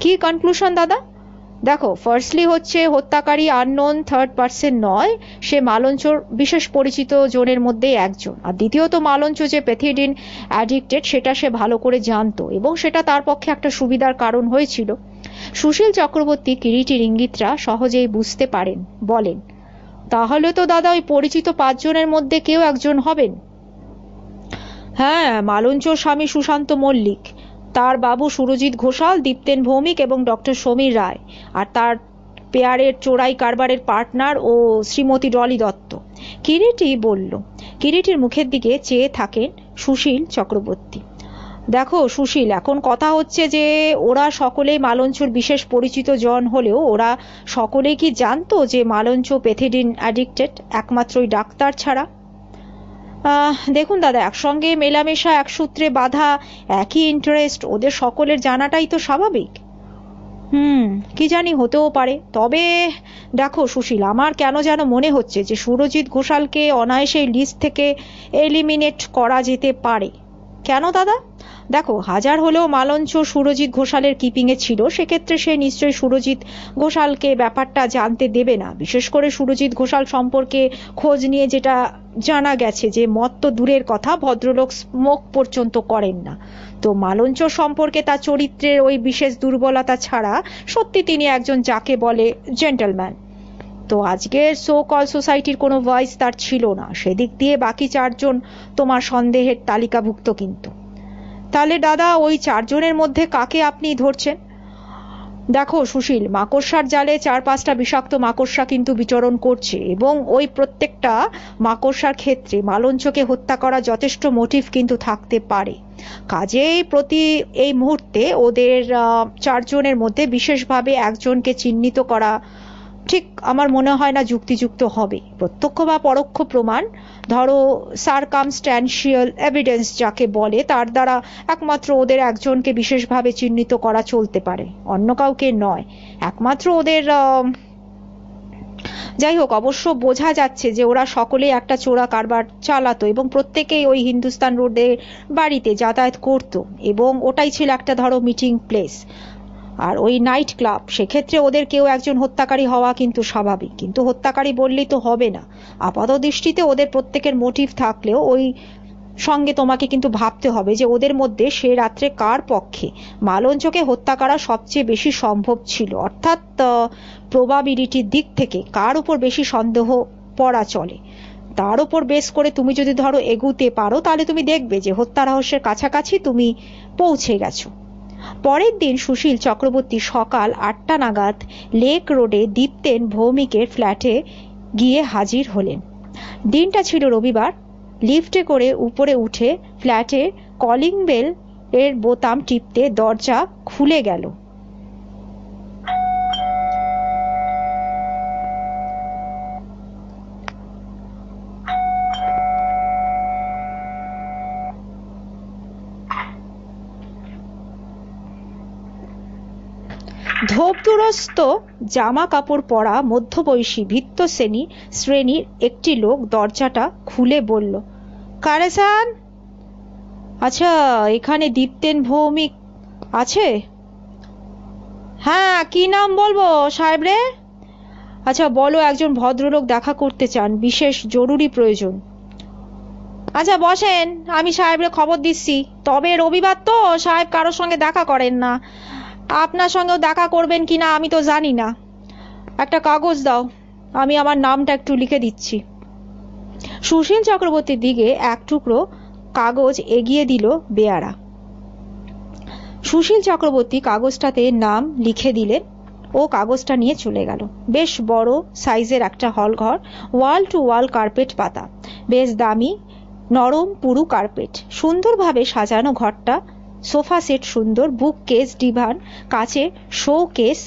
কি কনক্লুশন দাদা? দেখো, ফার্স্টলি হচ্ছে হত্যাকারী আননোন থার্ড পার্সন নয়, সে মালঞ্চর বিশেষ পরিচিত জনের মধ্যেই একজন। আর দ্বিতীয়ত, মালঞ্চ যে পেথিডিন অ্যাডিক্টেড সেটা সে ভালো করে জানতো, এবং সেটা তার পক্ষে একটা সুবিধার কারণ হয়েছিল। সুশীল চক্রবর্তী কিরিটির ইঙ্গিতটা সহজেই বুঝতে পারেন। বলেন, তাহলে তো দাদা ওই পরিচিত 5 জনের মধ্যে কেউ একজন হবেন। হ্যাঁ, মালঞ্চর স্বামী সুশান্ত মল্লিক, তার বাবু সুরজিৎ ঘোষাল, দীপ্তেন ভৌমিক এবং ডক্টর সমীর রায়, আর তার পেয়ারের চোরাই কারবারের পার্টনার ও শ্রীমতী ডলি দত্ত। কিরিটি বলল। কিরিটির মুখের দিকে চেয়ে থাকেন সুশীল চক্রবর্তী। দেখো সুশীল, এখন কথা হচ্ছে যে ওরা সকলেই মালঞ্চর বিশেষ পরিচিত জন হলেও ওরা সকলেই কি জানতো যে মালঞ্চ পেথিডিন অ্যাডিক্টেড, একমাত্র ওই ডাক্তার ছাড়া? দেখুন দাদা, একসঙ্গে মেলামেশা, এক সূত্রে বাঁধা, একই ইন্টারেস্ট, ওদের সকলের জানাটাই তো স্বাভাবিক। কি জানি, হতেও পারে। তবে দেখো সুশীল, আমার কেন যেন মনে হচ্ছে যে সুরজিৎ ঘোষালকে অনায়াসে লিস্ট থেকে এলিমিনেট করা যেতে পারে। কেন দাদা? দেখো, হাজার হলেও মালঞ্চ সুরজিৎ ঘোষালের কিপিংয়ে ছিল, সেক্ষেত্রে সে নিশ্চয়ই সুরজিৎ ঘোষালকে ব্যাপারটা জানতে দেবে না। বিশেষ করে সুরজিৎ ঘোষাল সম্পর্কে খোঁজ নিয়ে যেটা জানা গেছে যে মদ তো দূরের কথা, ভদ্রলোক স্মোক পর্যন্ত করেন না। তো মালঞ্চ সম্পর্কে তার চরিত্রের ওই বিশেষ দুর্বলতা ছাড়া সত্যি তিনি একজন যাকে বলে জেন্টলম্যান। তো আজকের সো কল সোসাইটির কোনো ভয়েস তার ছিল না, সেদিক দিয়ে বাকি চারজন তোমার সন্দেহের তালিকাভুক্ত। কিন্তু তাহলে দাদা, ওই চারজনের মধ্যে কাকে আপনি ধরছেন? দেখো সুশীল, মাকড়সার জালে 4-5টা বিষাক্ত মাকড়সা কিন্তু বিচরণ করছে, এবং ওই প্রত্যেকটা মাকড়সার ক্ষেত্রে মালঞ্চকে হত্যা করা যথেষ্ট মোটিভ কিন্তু থাকতে পারে। কাজেই এই মুহূর্তে ওদের চারজনের মধ্যে বিশেষভাবে একজনকে চিহ্নিত করা ঠিক আমার মনে হয় না যুক্তিযুক্ত হবে। প্রত্যক্ষ বা পরোক্ষ প্রমাণ, ধরো সার্কামস্ট্যান্সিয়াল এভিডেন্স যাকে বলে, তার দ্বারা একমাত্র ওদের একজনকে বিশেষভাবে চিহ্নিত করা চলতে পারে, অন্য কাউকে নয়। একমাত্র ওদের যাই হোক, অবশ্য বোঝা যাচ্ছে যে ওরা সকলেই একটা চোরা কারবার চালাতো এবং প্রত্যেকেই ওই হিন্দুস্তান রোডের বাড়িতে যাতায়াত করত, এবং ওটাই ছিল একটা ধরো মিটিং প্লেস আর ওই নাইট ক্লাব। সেক্ষেত্রে ওদের কেউ একজন হত্যাকারী হওয়া কিন্তু স্বাভাবিক, কিন্তু হত্যাকারী বললেই তো হবে না। আপাত দৃষ্টিতে ওদের প্রত্যেকের মোটিভ থাকলেও ওই সঙ্গে তোমাকে কিন্তু ভাবতে হবে যে ওদের মধ্যে সে রাত্রে কার পক্ষে মালঞ্চকে হত্যা করা সবচেয়ে বেশি সম্ভব ছিল, অর্থাৎ প্রবাবিলিটির দিক থেকে কার উপর বেশি সন্দেহ পড়া চলে, তার উপর বেস করে তুমি যদি ধরো এগুতে পারো, তাহলে তুমি দেখবে যে হত্যা রহস্যের কাছাকাছি তুমি পৌঁছে গেছো। পরের দিন সুশীল চক্রবর্তী সকাল 8টা নাগাদ লেক রোডে দীপ্তেন ভৌমিকের ফ্ল্যাটে গিয়ে হাজির হলেন। দিনটা ছিল রবিবার। লিফটে করে উপরে উঠে ফ্ল্যাটের কলিং বেল এর বোতাম টিপতে দরজা খুলে গেল। ধোপদুরস্ত জামা কাপড় পরা মধ্যবয়সী ভিত্ত শ্রেণীর একটি লোক দরজাটা খুলে বলল, কারেসান? আচ্ছা, এখানে দীপ্তেন ভৌমিক আছে? হ্যাঁ, কি নাম বলবো সাহেব রে? আচ্ছা বলো, একজন ভদ্রলোক দেখা করতে চান, বিশেষ জরুরি প্রয়োজন। আচ্ছা বসেন, আমি সাহেবরে খবর দিচ্ছি। তবে রবিবার তো সাহেব কারোর সঙ্গে দেখা করেন না, আপনার সঙ্গেও দেখা করবেন কিনা আমি তো জানি না। একটা কাগজ দাও, আমি আমার নামটা একটু লিখে দিচ্ছি। সুশীল চক্রবর্তীর দিকে এক টুকরো কাগজ এগিয়ে দিল বেয়ারা। সুশীল চক্রবর্তী কাগজটাতে নাম লিখে দিলেন ও কাগজটা নিয়ে চলে গেল। বেশ বড় সাইজের একটা হল ঘর, ওয়াল টু ওয়াল কার্পেট পাতা, বেশ দামি নরম পুরু কার্পেট, সুন্দরভাবে সাজানো ঘরটা। সোফা সেট সুন্দর, বুক কেস, ডিভান, কাচের শো কেস,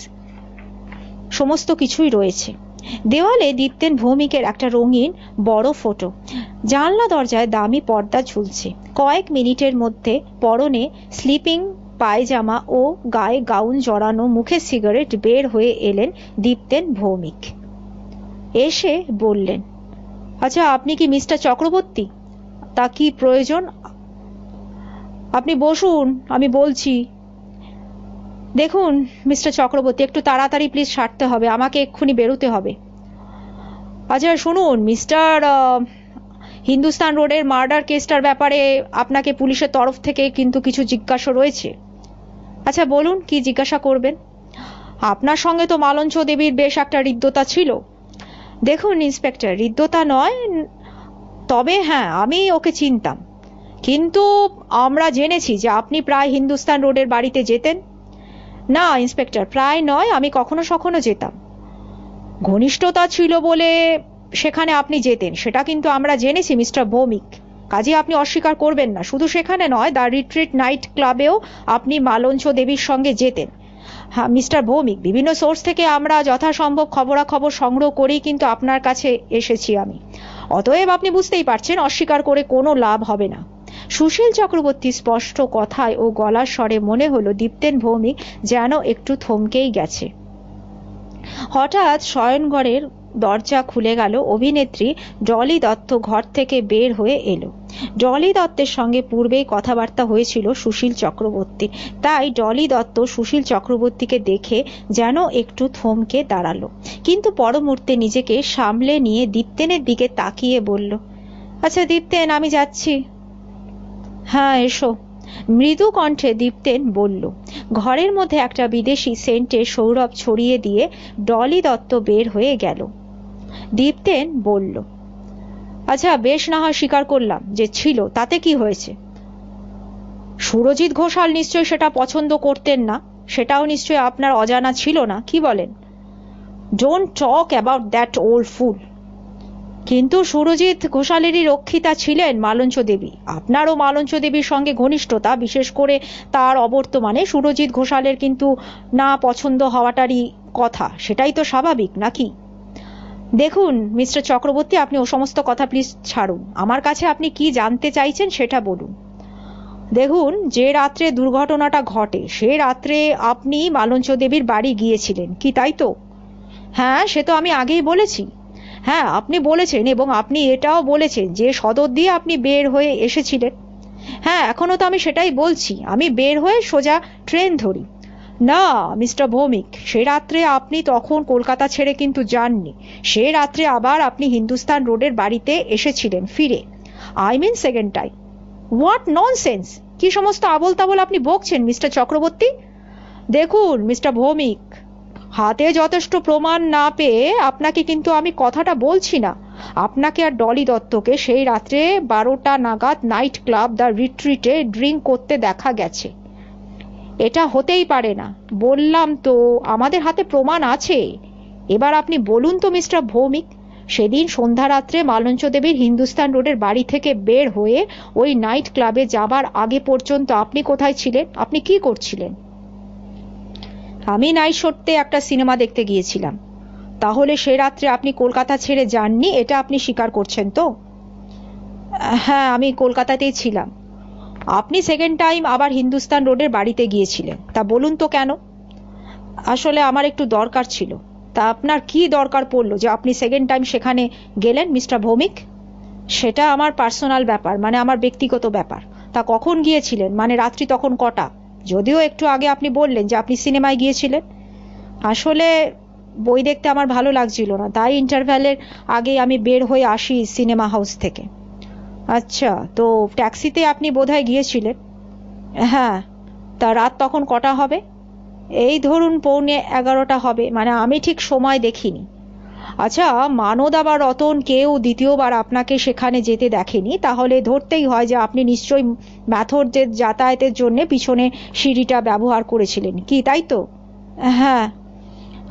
সমস্ত কিছুই রয়েছে। দেওয়ালে দীপ্তেন ভৌমিকের একটা রঙিন বড় ফটো। জানলা দরজায় দামি পর্দা ঝুলছে। কয়েক মিনিটের মধ্যে পরনে স্লিপিং পায়জামা ও গায়ে গাউন জড়ানো, মুখে সিগারেট, বের হয়ে এলেন দীপ্তেন ভৌমিক। এসে বললেন, আচ্ছা আপনি কি মিস্টার চক্রবর্তী? তা কি প্রয়োজন? আপনি বসুন, আমি বলছি। দেখুন মিস্টার চক্রবর্তী, একটু তাড়াতাড়ি প্লিজ সারতে হবে, আমাকে এক্ষুনি বেরোতে হবে। আচ্ছা শুনুন মিস্টার, হিন্দুস্তান রোডের মার্ডার কেসটার ব্যাপারে আপনাকে পুলিশের তরফ থেকে কিন্তু কিছু জিজ্ঞাসা রয়েছে। আচ্ছা বলুন, কি জিজ্ঞাসা করবেন? আপনার সঙ্গে তো মালঞ্চ দেবীর বেশ একটা হৃদ্যতা ছিল। দেখুন ইন্সপেক্টর, হৃদ্যতা নয়, তবে হ্যাঁ আমি ওকে চিনতাম, কিন্তু আমরা জেনেছি যে আপনি প্রায় হিন্দুস্তান রোডের বাড়িতে যেতেন। না ইন্সপেক্টর, প্রায় নয়, আমি কখনো সখনো যেতাম। ঘনিষ্ঠতা ছিল বলে সেখানে আপনি যেতেন, সেটা কিন্তু আমরা জেনেছি মিস্টার ভৌমিক। কাজে আপনি অস্বীকার করবেন না। শুধু সেখানে নয়, দ্য রিট্রিট নাইট ক্লাবেও আপনি মালঞ্চ দেবীর সঙ্গে যেতেন। হ্যাঁ মিস্টার ভৌমিক, বিভিন্ন সোর্স থেকে আমরা যথাসম্ভব খবরাখবর সংগ্রহ করেই কিন্তু আপনার কাছে এসেছি আমি। অতএব আপনি বুঝতেই পারছেন, অস্বীকার করে কোনো লাভ হবে না। সুশীল চক্রবর্তী স্পষ্ট কথায় ও গলার স্বরে মনে হলো দীপ্তেন ভৌমিক যেন একটু থমকেই গেছে। হঠাৎ শয়নঘরের দরজা খুলে গেল। অভিনেত্রী ডলি দত্ত ঘর থেকে বের হয়ে এলো। ডলি দত্তের সঙ্গে পূর্বেই কথাবার্তা হয়েছিল সুশীল চক্রবর্তী, তাই ডলি দত্ত সুশীল চক্রবর্তীকে দেখে যেন একটু থমকে দাঁড়ালো, কিন্তু পর মুহূর্তে নিজেকে সামলে নিয়ে দীপ্তেনের দিকে তাকিয়ে বলল, আচ্ছা দীপ্তেন, আমি যাচ্ছি। হ্যাঁ এসো, মৃদু কণ্ঠে দীপ্তেন বলল। ঘরের মধ্যে একটা বিদেশি সেন্টে সৌরভ ছড়িয়ে দিয়ে ডলি দত্ত বের হয়ে গেল। দীপ্তেন বলল, আচ্ছা বেশ, না হয় স্বীকার করলাম যে ছিল, তাতে কি হয়েছে? সুরজিৎ ঘোষাল নিশ্চয়ই সেটা পছন্দ করতেন না, সেটাও নিশ্চয়ই আপনার অজানা ছিল না, কি বলেন? Don't talk about that old fool. কিন্তু সুরজিৎ ঘোষালেরই রক্ষিতা ছিলেন মালঞ্চ দেবী। আপনারও মালঞ্চ দেবীর সঙ্গে ঘনিষ্ঠতা, বিশেষ করে তার অবর্তমানে সুরজিৎ ঘোষালের কিন্তু না পছন্দ হওয়াটারই কথা। সেটাই তো স্বাভাবিক, নাকি? দেখুন মিস্টার চক্রবর্তী, আপনি ও সমস্ত কথা প্লিজ ছাড়ুন। আমার কাছে আপনি কি জানতে চাইছেন সেটা বলুন। দেখুন, যে রাত্রে দুর্ঘটনাটা ঘটে সে রাত্রে আপনি মালঞ্চ দেবীর বাড়ি গিয়েছিলেন, কি তাই তো? হ্যাঁ, সে তো আমি আগেই বলেছি। হ্যাঁ, আপনি বলেছেন, এবং আপনি এটাও বলেছেন যে সদর দিয়ে আপনি বের হয়ে এসেছিলেন। হ্যাঁ, এখনো তো আমি সেটাই বলছি, আমি বের হয়ে সোজা ট্রেন ধরি। না মিস্টার ভৌমিক, সে রাত্রে আপনি তখন কলকাতা ছেড়ে কিন্তু যাননি। সে রাত্রে আবার আপনি হিন্দুস্তান রোডের বাড়িতে এসেছিলেন ফিরে। I mean second time. What nonsense! কি সমস্ত আবোল তাবোল আপনি বকছেন মিস্টার চক্রবর্তী? দেখুন মিস্টার ভৌমিক, হাতে যথেষ্ট প্রমাণ না পেয়ে আপনাকে কিন্তু আমি কথাটা বলছি না। আপনাকে আর ডলি দত্তকে সেই রাত্রে 12টা নাগাদ নাইট ক্লাব দ্য রিট্রিটে ড্রিঙ্ক করতে দেখা গেছে। এটা হতেই পারে না। বললাম তো, আমাদের হাতে প্রমাণ আছে। এবার আপনি বলুন তো মিস্টার ভৌমিক, সেদিন সন্ধ্যা রাত্রে মালঞ্চ দেবীর হিন্দুস্তান রোডের বাড়ি থেকে বের হয়ে ওই নাইট ক্লাবে যাবার আগে পর্যন্ত আপনি কোথায় ছিলেন? আপনি কি করছিলেন? আমি নাইট শোতে একটা সিনেমা দেখতে গিয়েছিলাম। তাহলে সে রাত্রে আপনি কলকাতা ছেড়ে যাননি, এটা আপনি স্বীকার করছেন তো? হ্যাঁ, আমি কলকাতাতেই ছিলাম। আপনি সেকেন্ড টাইম আবার হিন্দুস্তান রোডের বাড়িতে গিয়েছিলেন, তা বলুন তো কেন? আসলে আমার একটু দরকার ছিল। তা আপনার কি দরকার পড়লো যে আপনি সেকেন্ড টাইম সেখানে গেলেন মিস্টার ভৌমিক? সেটা আমার পার্সোনাল ব্যাপার, মানে আমার ব্যক্তিগত ব্যাপার। তা কখন গিয়েছিলেন, মানে রাত্রি তখন কটা? যদিও একটু আগে আপনি বললেন যে আপনি সিনেমায় গিয়েছিলেন। আসলে বই দেখতে আমার ভালো লাগছিল না, তাই ইন্টারভ্যালের আগে আমি বের হয়ে আসি সিনেমা হাউস থেকে। আচ্ছা, তো ট্যাক্সিতে আপনি বোধহয় গিয়েছিলেন? হ্যাঁ। তা রাত তখন কটা হবে? এই ধরুন 11:15 হবে, মানে আমি ঠিক সময় দেখিনি। আচ্ছা, মানদা বা রতন কেউ দ্বিতীয়বার আপনাকে সেখানে যেতে দেখেনি, তাহলে ধরতেই হয় যে আপনি নিশ্চয়ই ম্যাথরদের যাতায়াতের জন্য পিছনে সিঁড়িটা ব্যবহার করেছিলেন, কি তাই তো? হ্যাঁ।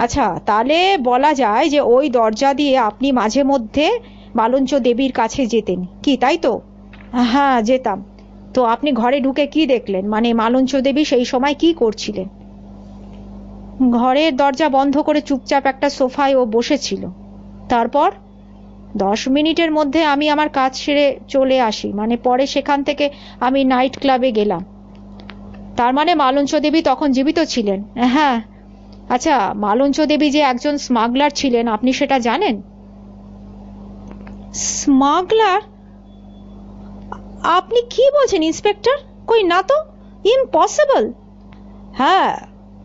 আচ্ছা, তাহলে বলা যায় যে ওই দরজা দিয়ে আপনি মাঝে মধ্যে মালঞ্চ দেবীর কাছে যেতেন, কি তাই তো? হ্যাঁ, যেতাম। তো আপনি ঘরে ঢুকে কি দেখলেন, মানে মালঞ্চ দেবী সেই সময় কি করছিলেন? ঘরের দরজা বন্ধ করে চুপচাপ একটা সোফায় ও বসেছিল। তারপর 10 মিনিটের মধ্যে আমি আমার কাজ সেরে চলে আসি, মানে পরে সেখান থেকে আমি নাইট ক্লাবে গেলাম। তার মানে মালঞ্চ দেবী তখন জীবিত ছিলেন? হ্যাঁ। আচ্ছা, মালঞ্চ দেবী যে একজন স্মাগলার ছিলেন আপনি সেটা জানেন? স্মাগলার? আপনি কি বলছেন ইন্সপেক্টর? কই না তো, ইম্পসিবল। হ্যাঁ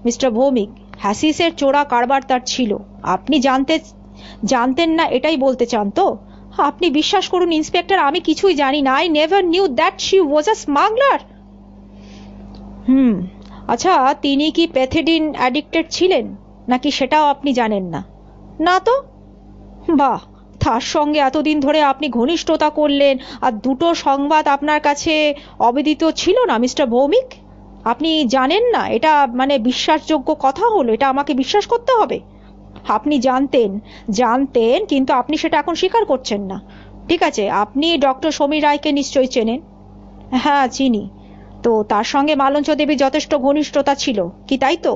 মিস্টার ভৌমিক, হ্যাসিসের চোরা কারবার তার ছিল। আপনি জানতেন না এটাই বলতে চান তো? আপনি বিশ্বাস করুন ইন্সপেক্টর, আমি কিছুই জানি না। I never knew that she was a smuggler. আচ্ছা, তিনি কি প্যাথেডিন অ্যাডিক্টেড ছিলেন নাকি সেটাও আপনি জানেন না? না তো। বাহ, তার সঙ্গে এতদিন ধরে আপনি ঘনিষ্ঠতা করলেন, আর দুটো সংবাদ আপনার কাছে অবেদিত ছিল না মিস্টার ভৌমিক? আপনি জানেন না? এটা মানে বিশ্বাসযোগ্য কথা হলো? এটা আমাকে বিশ্বাস করতে হবে? আপনি জানতেন জানতেন কিন্তু আপনি সেটা এখন স্বীকার করছেন না। ঠিক আছে, আপনি ডক্টর সমীর রায়কে নিশ্চয়ই চেনেন। হ্যাঁ, চিনি। তো তার সঙ্গে মালঞ্চ দেবীর যথেষ্ট ঘনিষ্ঠতা ছিল কি, তাই তো?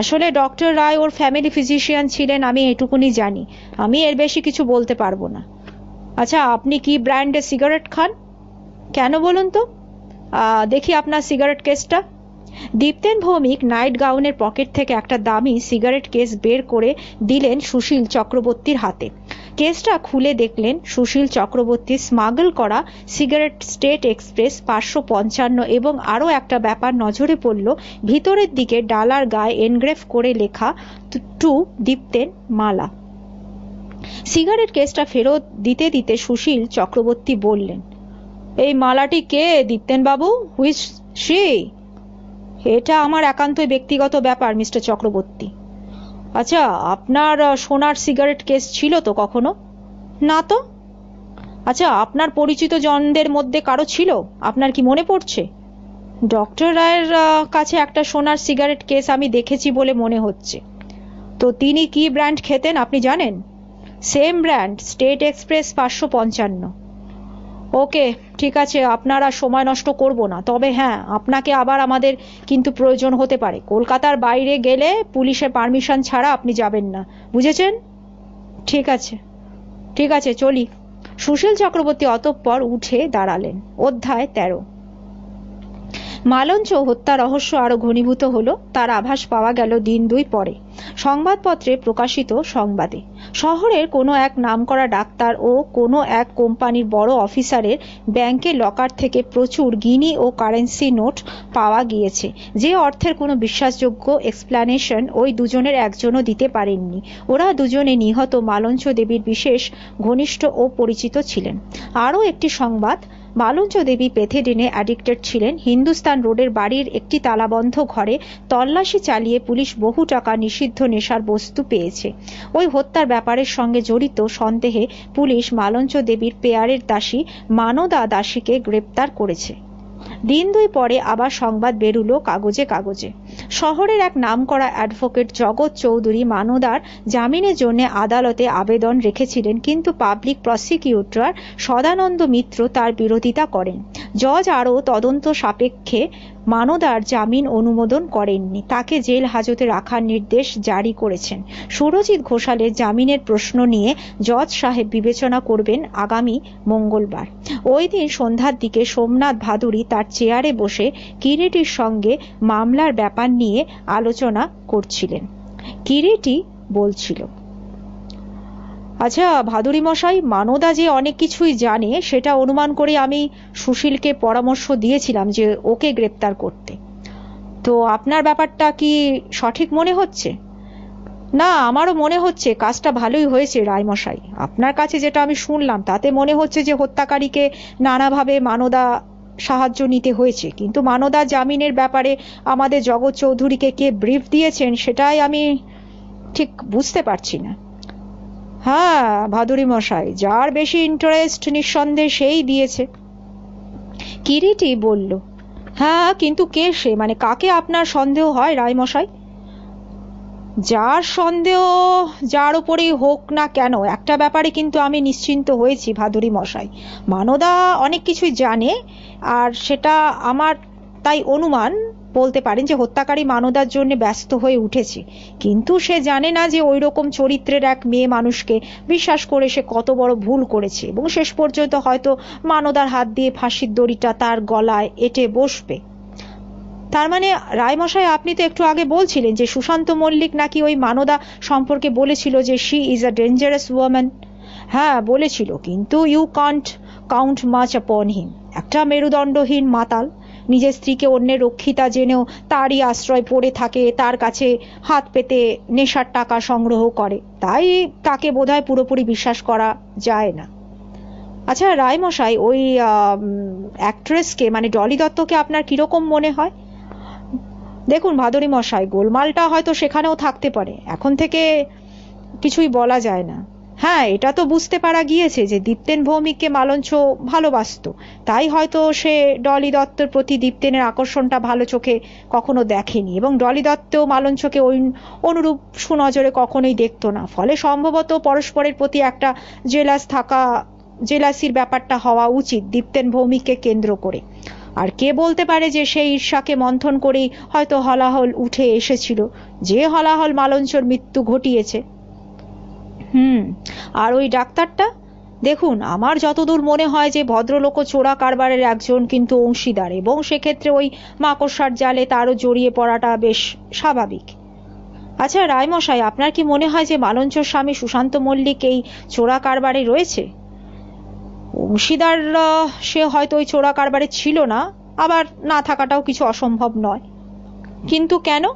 আসলে ডক্টর রায় ওর ফ্যামিলি ফিজিশিয়ান ছিলেন, আমি এটুকুনি জানি। আমি এর বেশি কিছু বলতে পারবো না। আচ্ছা, আপনি কি ব্র্যান্ডের সিগারেট খান? কেন বলুন তো? দেখি আপনার সিগারেট কেসটা। দীপ্তেন ভৌমিক নাইট গাউনের পকেট থেকে একটা দামি সিগারেট কেস বের করে দিলেন সুশীল চক্রবর্তীর হাতে। কেসটা খুলে দেখলেন সুশীল চক্রবর্তী স্মাগল করা সিগারেট স্টেট এক্সপ্রেস 555 এবং আরও একটা ব্যাপার নজরে পড়ল। ভিতরের দিকে ডালার গায়ে এনগ্রেভ করে লেখা টু দীপ্তেন মালা। সিগারেট কেসটা ফেরত দিতে দিতে সুশীল চক্রবর্তী বললেন, এই মালাটি কে দীপ্তেন বাবু? Which she? এটা আমার একান্তই ব্যক্তিগত ব্যাপার মিস্টার চক্রবর্তী। আচ্ছা, আপনার সোনার সিগারেট কেস ছিল তো কখনো? না তো। আচ্ছা, আপনার পরিচিত জনদের মধ্যে কারো ছিল? আপনার কি মনে পড়ছে? ডক্টর রায়ের কাছে একটা সোনার সিগারেট কেস আমি দেখেছি বলে মনে হচ্ছে। তো তিনি কি ব্র্যান্ড খেতেন আপনি জানেন? Same brand, state express 555। ওকে, ঠিক আছে, আপনারা সময় নষ্ট করব না। তবে হ্যাঁ, আপনাকে আবার আমাদের কিন্তু প্রয়োজন হতে পারে। কলকাতার বাইরে গেলে পুলিশের পারমিশন ছাড়া আপনি যাবেন না, বুঝেছেন? ঠিক আছে, ঠিক আছে, চলি। সুশীল চক্রবর্তী অতঃপর উঠে দাঁড়ালেন। অধ্যায় 13। মালঞ্চ হত্যা রহস্য আরো ঘনীভূত হলো, তার আভাস পাওয়া গেল দিন 2 পরে সংবাদপত্রে প্রকাশিত সংবাদে। শহরের কোনো এক নামকরা ডাক্তার ও কোনো এক কোম্পানির বড় অফিসারের ব্যাংকের লকার থেকে প্রচুর গিনি ও কারেন্সি নোট পাওয়া গিয়েছে, যে অর্থের কোনো বিশ্বাসযোগ্য এক্সপ্লানেশন ওই দুজনের একজনও দিতে পারেননি। ওরা দুজনে নিহত মালঞ্চ দেবীর বিশেষ ঘনিষ্ঠ ও পরিচিত ছিলেন। আরও একটি সংবাদ, মালঞ্চ দেবী পেথেডিনে অ্যাডিক্টেড ছিলেন। হিন্দুস্তান রোডের বাড়ির একটি তালাবন্ধ ঘরে তল্লাশি চালিয়ে পুলিশ বহু টাকা নিষিদ্ধ নেশার বস্তু পেয়েছে। ওই হত্যার ব্যাপারের সঙ্গে জড়িত সন্দেহে পুলিশ মালঞ্চ দেবীর পেয়ারের দাসী মানদা দাসীকে গ্রেপ্তার করেছে। দিন 2 পরে আবার সংবাদ বেরুলো কাগজে কাগজে। শহরের এক নামকরা অ্যাডভোকেট জগৎ চৌধুরী মানদার জামিনের জন্য আদালতে আবেদন রেখেছিলেন, কিন্তু পাবলিক প্রসিকিউটর সদানন্দ মিত্র তার বিরোধিতা করেন। জজ আরও তদন্ত সাপেক্ষে মানদার জামিন অনুমোদন করেননি, তাকে জেল হাজতে রাখার নির্দেশ জারি করেছেন। সুরজিৎ ঘোষালের জামিনের প্রশ্ন নিয়ে জজ সাহেব বিবেচনা করবেন আগামী মঙ্গলবার। ওই দিন সন্ধ্যার দিকে সোমনাথ ভাদুড়ী তার চেয়ারে বসে কিরিটির সঙ্গে মামলার ব্যাপার নিয়ে আলোচনা করছিলেন। কিরিটি বলছিল, আচ্ছা ভাদুড়ী মশাই, মানদা যে অনেক কিছুই জানে সেটা অনুমান করে আমি সুশীলকে পরামর্শ দিয়েছিলাম যে ওকে গ্রেপ্তার করতে। তো আপনার ব্যাপারটা কি সঠিক মনে হচ্ছে? না, আমারও মনে হচ্ছে কাজটা ভালোই হয়েছে রায়মশাই। আপনার কাছে যেটা আমি শুনলাম তাতে মনে হচ্ছে যে হত্যাকারীকে নানাভাবে মানদা সাহায্য নিতে হয়েছে, কিন্তু মানদা জামিনের ব্যাপারে আমাদের জগৎ চৌধুরীকে কে ব্রিফ দিয়েছেন সেটাই আমি ঠিক বুঝতে পারছি না। হ্যাঁ ভাদুড়ী মশাই, যার বেশি ইন্টারেস্ট নিঃসন্দেহে সেই দিয়েছে। কিরিটি বলল, হ্যাঁ, কিন্তু কে সে? মানে কাকে আপনার সন্দেহ হয় রায়মশাই? যার সন্দেহ যার উপরেই হোক না কেন, একটা ব্যাপারে কিন্তু আমি নিশ্চিন্ত হয়েছি ভাদুড়ী মশাই, মানদা অনেক কিছুই জানে। আর সেটা আমার তাই অনুমান বলতে পারেন যে হত্যাকারী মানদার জন্য ব্যস্ত হয়ে উঠেছে, কিন্তু সে জানে না যে ওই রকম চরিত্রের এক মেয়ে মানুষকে বিশ্বাস করে সে কত বড় ভুল করেছে, এবং শেষ পর্যন্ত হয়তো মানদার হাত দিয়ে ফাঁসির দড়িটা তার গলায় এঁটে বসবে। তার মানে রায়মশাই, আপনি তো একটু আগে বলছিলেন যে সুশান্ত মল্লিক নাকি ওই মানদা সম্পর্কে বলেছিল যে she is a dangerous women. হ্যাঁ বলেছিল, কিন্তু ইউ কান্ট কাউন্ট মাচ আপন হিম। একটা মেরুদণ্ডহীন মাতাল নিজের স্ত্রীকে অন্যের রক্ষিতা জেনেও তারই আশ্রয় পড়ে থাকে, তার কাছে হাত পেতে নেশার টাকা সংগ্রহ করে, তাই তাকে বোধহয় পুরোপুরি বিশ্বাস করা যায় না। আচ্ছা রায়মশাই, ওই অ্যাক্ট্রেসকে মানে ডলি দত্তকে আপনার কিরকম মনে হয়? দেখুন ভাদুড়ী মশাই, গোলমালটা হয়তো সেখানেও থাকতে পারে, এখন থেকে কিছুই বলা যায় না। হ্যাঁ, এটা তো বুঝতে পারা গিয়েছে যে দীপ্তেন ভৌমিককে মালঞ্চ ভালোবাসতো, তাই হয়তো সে ডলি দত্তর প্রতি দীপ্তেনের আকর্ষণটা ভালো চোখে কখনো দেখেনি, এবং ডলি দত্তও মালঞ্চকে ওই অনুরূপ সুনজরে কখনোই দেখতো না। ফলে সম্ভবত পরস্পরের প্রতি একটা জেলাসির ব্যাপারটা হওয়া উচিত দীপ্তেন ভৌমিককে কেন্দ্র করে। আর কে বলতে পারে যে সেই ঈর্ষাকে মন্থন করেই হয়তো হলাহল উঠে এসেছিল, যে হলাহল মালঞ্চর মৃত্যু ঘটিয়েছে। আর ওই ডাক্তারটা, দেখুন, আমার যতদূর মনে হয় যে ভদ্রলোক চোরা কারবারের একজন কিন্তু অংশীদার, এবং সেক্ষেত্রে ওই মাকড়সার জালে তারও জড়িয়ে পড়াটা বেশ স্বাভাবিক। আচ্ছা রায়মশাই, আপনার কি মনে হয় যে মালঞ্চর স্বামী সুশান্ত মল্লিক এই চোরা কারবারে রয়েছে? অংশীদার সে হয়তো ওই চোরা কারবারে ছিল না, আবার না থাকাটাও কিছু অসম্ভব নয়। কিন্তু কেন?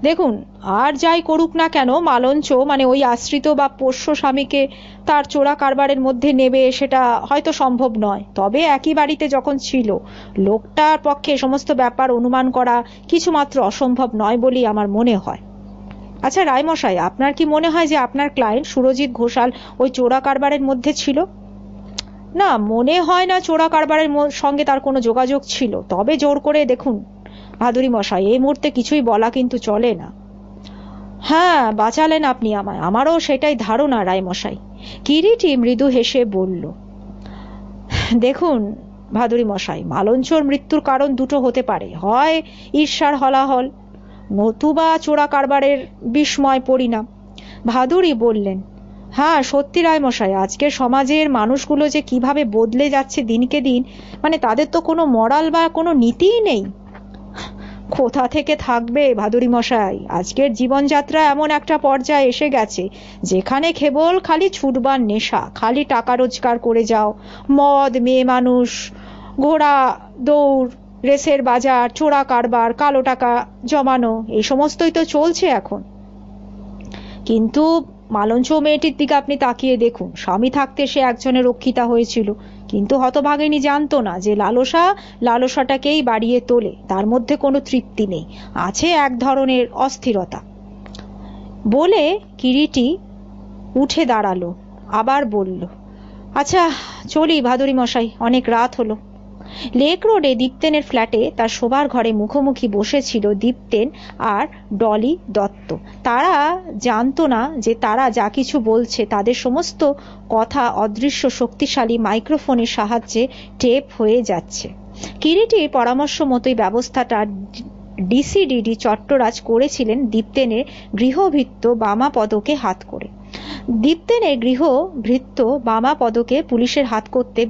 দেখুন, আর যাই করুক না কেন, মালঞ্চ মানে ওই আশ্রিত বা পোষ্য স্বামীকে তার চোরা কারবারের মধ্যে নেবে সেটা হয়তো সম্ভব নয়। তবে একই বাড়িতে যখন ছিল, লোকটার পক্ষে সমস্ত ব্যাপার অনুমান করা কিছুমাত্র অসম্ভব নয় বলেই আমার মনে হয়। আচ্ছা রায়মশাই, আপনার কি মনে হয় যে আপনার ক্লায়েন্ট সুরজিৎ ঘোষাল ওই চোরা কারবারের মধ্যে ছিল? না, মনে হয় না চোরা কারবারের সঙ্গে তার কোনো যোগাযোগ ছিল। তবে জোর করে দেখুন ভাদুরী মশাই, এই মুহূর্তে কিছুই বলা কিন্তু চলে না। হ্যাঁ, বাঁচালেন আপনি আমায়, আমারও সেটাই ধারণা রায়মশাই। কিরিটি মৃদু হেসে বলল, দেখুন ভাদুরী মশাই, মালঞ্চর মৃত্যুর কারণ দুটো হতে পারে, হয় ঈর্ষার হলাহল, নতুবা চোরা কারবারের বিস্ময় পরিণাম। ভাদুরী বললেন, হ্যাঁ সত্যি রায়মশাই, আজকের সমাজের মানুষগুলো যে কিভাবে বদলে যাচ্ছে দিনকে দিন, মানে তাদের তো কোনো মরাল বা কোনো নীতিই নেই। কোথা থেকে থাকবে ভাদুরী মশাই, আজকের জীবনযাত্রা এমন একটা পর্যায়ে এসে গেছে যেখানে কেবল খালি ছুটবার নেশা, খালি টাকা রোজগার করে যাও, মদ, মেয়ে মানুষ, ঘোড়া দৌড়, রেসের বাজার, চোরা কারবার, কালো টাকা জমানো, এই সমস্তই তো চলছে এখন। কিন্তু মালঞ্চ মেয়েটির দিকে আপনি তাকিয়ে দেখুন, স্বামী থাকতে সে একজনের রক্ষিতা হয়েছিল, কিন্তু হতভাগিনী জানতো না যে লালসাটাকেই বাড়িয়ে তোলে, তার মধ্যে কোনো তৃপ্তি নেই, আছে এক ধরনের অস্থিরতা। বলে কিরিটি উঠে দাঁড়ালো, আবার বলল, আচ্ছা চলি ভাদুরী মশাই, অনেক রাত হলো। লেক রোডে দীপ্তেনের ফ্ল্যাটে তার শোবার ঘরে মুখোমুখি বসেছিল দীপ্তেন আর ডলি দত্ত। তারা জানতো না যে তারা যা কিছু বলছে তাদের সমস্ত কথা অদৃশ্য শক্তিশালী মাইক্রোফোনের সাহায্যে টেপ হয়ে যাচ্ছে। কিরিটির পরামর্শ মতোই ব্যবস্থাটা ডিসিডিডি চট্টরাজ করেছিলেন দীপ্তেনের গৃহভৃত্য বামাপদকে হাত করে। দীপ্তেনের গৃহভৃত্য বামাপদকে পুলিশের হাত করতে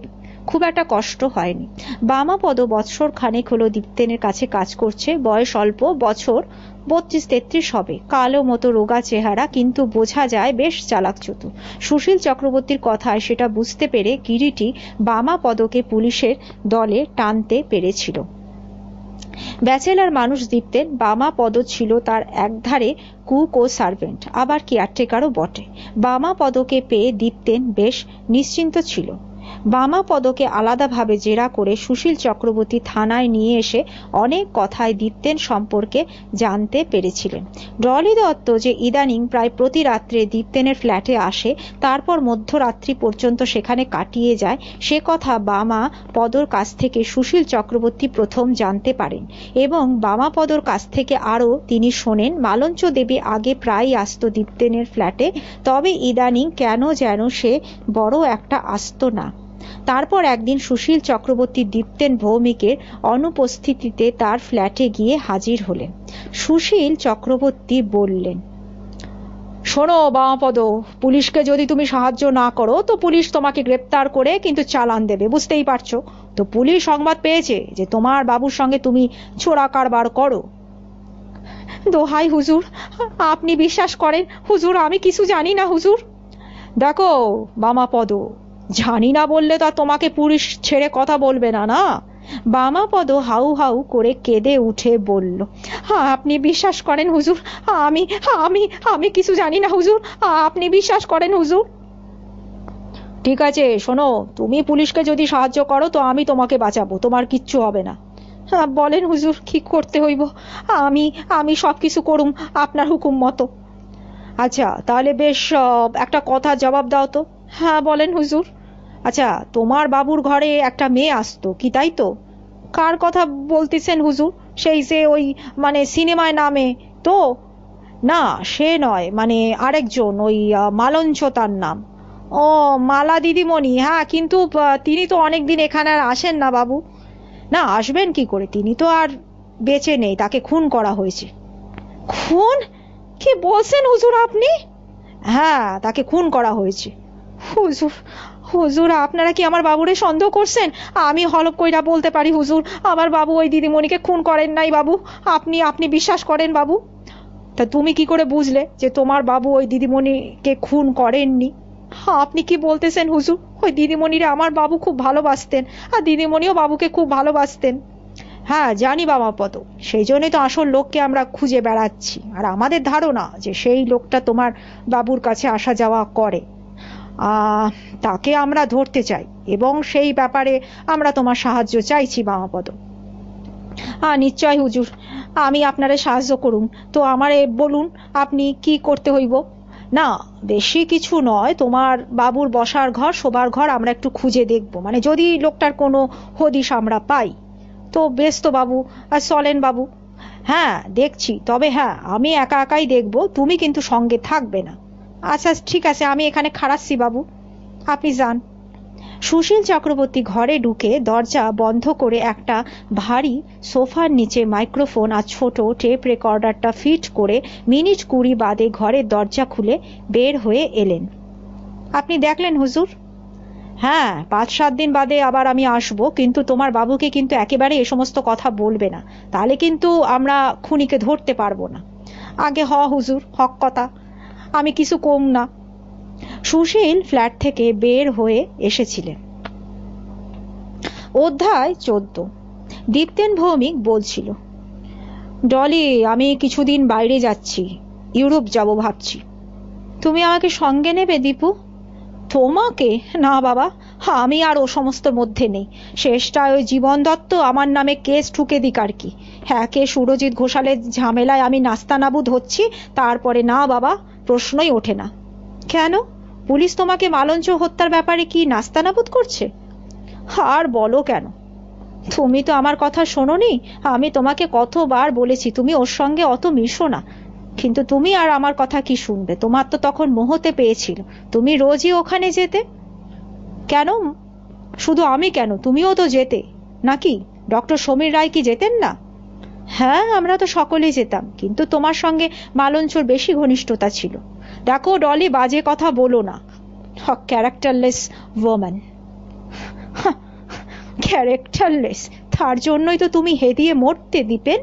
খুব একটা কষ্ট হয়নি। বামাপদ বৎসর খানেক হলো দীপ্তেনের কাছে কাজ করছে, বয়স অল্প, বছর 32-33 হবে, কালো মতো রোগা চেহারা, কিন্তু বোঝা যায় বেশ চালাক চতুর। সুশীল চক্রবর্তীর কথায় সেটা বুঝতে পেরে কিরিটি বামাপদকে পুলিশের দলে টানতে পেরেছিল। ব্যাচেলার মানুষ দীপ্তেন, বামাপদ ছিল তার একধারে কুক ও সার্ভেন্ট, আবার কেয়ারটেকারও বটে। বামাপদকে পেয়ে দীপ্তেন বেশ নিশ্চিন্ত ছিল। বামাপদকে আলাদাভাবে জেরা করে সুশীল চক্রবর্তী থানায় নিয়ে এসে অনেক কথায় দীপ্তেন সম্পর্কে জানতে পেরেছিলেন। ডলি দত্ত যে ইদানিং প্রায় প্রতি রাত্রে দীপ্তেনের ফ্ল্যাটে আসে, তারপর মধ্যরাত্রি পর্যন্ত সেখানে কাটিয়ে যায়, সে কথা বামাপদর কাছ থেকে সুশীল চক্রবর্তী প্রথম জানতে পারেন, এবং বামাপদর কাছ থেকে আরও তিনি শোনেন মালঞ্চ দেবী আগে প্রায়ই আসতো দীপ্তেনের ফ্ল্যাটে, তবে ইদানিং কেন যেন সে বড় একটা আসতো না। তারপর একদিন সুশীল চক্রবর্তী দীপ্তেন ভৌমিকের অনুপস্থিতিতে তার ফ্ল্যাটে গিয়ে হাজির হলেন। সুশীল চক্রবর্তী বললেন, শোনো বামাপদ, পুলিশকে যদি তুমি সাহায্য না করো তো পুলিশ তোমাকে গ্রেপ্তার করে কিন্তু চালান দেবে, বুঝতেই পারছো তো। পুলিশ সংবাদ পেয়েছে যে তোমার বাবুর সঙ্গে তুমি চোরা কারবার করো। দোহাই হুজুর, আপনি বিশ্বাস করেন হুজুর, আমি কিছু জানি না হুজুর। দেখো বামাপদ, জানি না বললে তা তোমাকে পুলিশ ছেড়ে কথা বলবে না, না? বামাপদ হাউ হাউ করে কেঁদে উঠে বলল, আপনি বিশ্বাস করেন হুজুর, আমি আমি আমি কিছু জানি না হুজুর, আপনি বিশ্বাস করেন হুজুর। ঠিক আছে, শোনো, তুমি পুলিশকে যদি সাহায্য করো তো আমি তোমাকে বাঁচাবো, তোমার কিচ্ছু হবে না। বলেন হুজুর, কি করতে হইব? আমি আমি সবকিছু করুম আপনার হুকুম মতো। আচ্ছা, তাহলে বেশ, একটা কথা জবাব দাও তো। হ্যাঁ বলেন হুজুর। আচ্ছা, তোমার বাবুর ঘরে একটা মেয়ে আসতো কি, তাই তো? কার কথা বলতেছেন হুজুর? সেই যে ওই, মানে সিনেমায় নামে তো? না, সে নয়, মানে আরেকজন, ওই মালঞ্চ তার নাম। ও, মালা দিদিমণি, হ্যাঁ, কিন্তু তিনি তো অনেকদিন এখানে আর আসেন না বাবু। না, আসবেন কি করে, তিনি তো আর বেঁচে নেই, তাকে খুন করা হয়েছে। খুন? কি বলছেন হুজুর আপনি? হ্যাঁ, তাকে খুন করা হয়েছে। হুজুর, হুজুর আপনারা কি আমার বাবুরে সন্দেহ করছেন? আমি হলফ কইরা বলতে পারি হুজুর, আমার বাবু ওই দিদিমণিকে খুন করেন নাই বাবু। আপনি আপনি বিশ্বাস করেন বাবু? তা তুমি কি করে বুঝলে যে তোমার বাবু ওই দিদিমণিকে খুন করেননি? আপনি কি বলতেছেন হুজুর? ওই দিদিমণিরে আমার বাবু খুব ভালোবাসতেন, আর দিদিমণিও বাবুকে খুব ভালোবাসতেন। হ্যাঁ জানি বামাপদ, সেই জন্যই তো আসল লোককে আমরা খুঁজে বেড়াচ্ছি, আর আমাদের ধারণা যে সেই লোকটা তোমার বাবুর কাছে আসা যাওয়া করে। তাকে আমরা ধরতে চাই, এবং সেই ব্যাপারে আমরা তোমার সাহায্য চাইছি বামাপদ। নিশ্চয় হুজুর, আমি আপনারে সাহায্য করুন। তো আমারে বলুন, আপনি কি করতে হইব? না, বেশি কিছু নয়, তোমার বাবুর বসার ঘর, শোবার ঘর আমরা একটু খুঁজে দেখব, মানে যদি লোকটার কোনো হদিশ আমরা পাই। তো বেশ তো বাবু, আর চলেন বাবু। হ্যাঁ দেখছি, তবে হ্যাঁ, আমি একা একাই দেখব, তুমি কিন্তু সঙ্গে থাকবে না। আচ্ছা ঠিক আছে, আমি এখানে খাড়াচ্ছি বাবু, আপনি যান। সুশীল চক্রবর্তী ঘরে ঢুকে দরজা বন্ধ করে একটা ভারী সোফার নিচে মাইক্রোফোন আর ছোট টেপ রেকর্ডারটা ফিট করে মিনিট 20 বাদে ঘরের দরজা খুলে বের হয়ে এলেন। আপনি দেখলেন হুজুর? হ্যাঁ, 5-7 দিন বাদে আবার আমি আসব, কিন্তু তোমার বাবুকে কিন্তু একেবারে এ সমস্ত কথা বলবে না, তাহলে কিন্তু আমরা খুনিকে ধরতে পারবো না। আগে হুজুর, হক কথা, আমি কিছু কম না। সুশীল ফ্ল্যাট থেকে বের হয়ে এসেছিলেন। অধ্যায় 14। দীপ্তেন ভৌমিক বলছিল, ডলি, আমি কিছুদিন বাইরে যাচ্ছি, ইউরোপ যাব ভাবছি। তুমি আমাকে সঙ্গে নেবে দীপু? তোমাকে? না বাবা, আমি আর ও সমস্ত মধ্যে নেই। শেষটায় ওই জীবন দত্ত আমার নামে কেস ঠুকে দিক আর কি। হ্যাঁ, কে সুরজিৎ ঘোষালের ঝামেলায় আমি নাস্তানাবুদ হচ্ছি, তারপরে না বাবা, প্রশ্নই ওঠে না। কেন? পুলিশ তোমাকে মালঞ্চ হত্যার ব্যাপারে কি নাস্তানাবুদ করছে? আর বলো কেন, তুমি তো আমার কথা শোনোনি। আমি তোমাকে কতবার বলেছি তুমি ওর সঙ্গে অত মিশো না, কিন্তু তুমি আর আমার কথা কি শুনবে? তোমার তো তখন মোহতে পেয়েছিল, তুমি রোজই ওখানে যেতে। কেন? শুধু আমি কেন, তুমিও তো যেতে নাকি? ডক্টর সমীর রায় কি যেতেন না? হ্যাঁ, আমরা তো সকলেই যেতাম, কিন্তু তোমার সঙ্গে মালঞ্চর বেশি ঘনিষ্ঠতা ছিল। দেখো ডলি, বাজে কথা বলো না। Characterless woman. ক্যারেক্টারলেস? তার জন্যই তো তুমি হেদিয়ে মরতে দিপেন।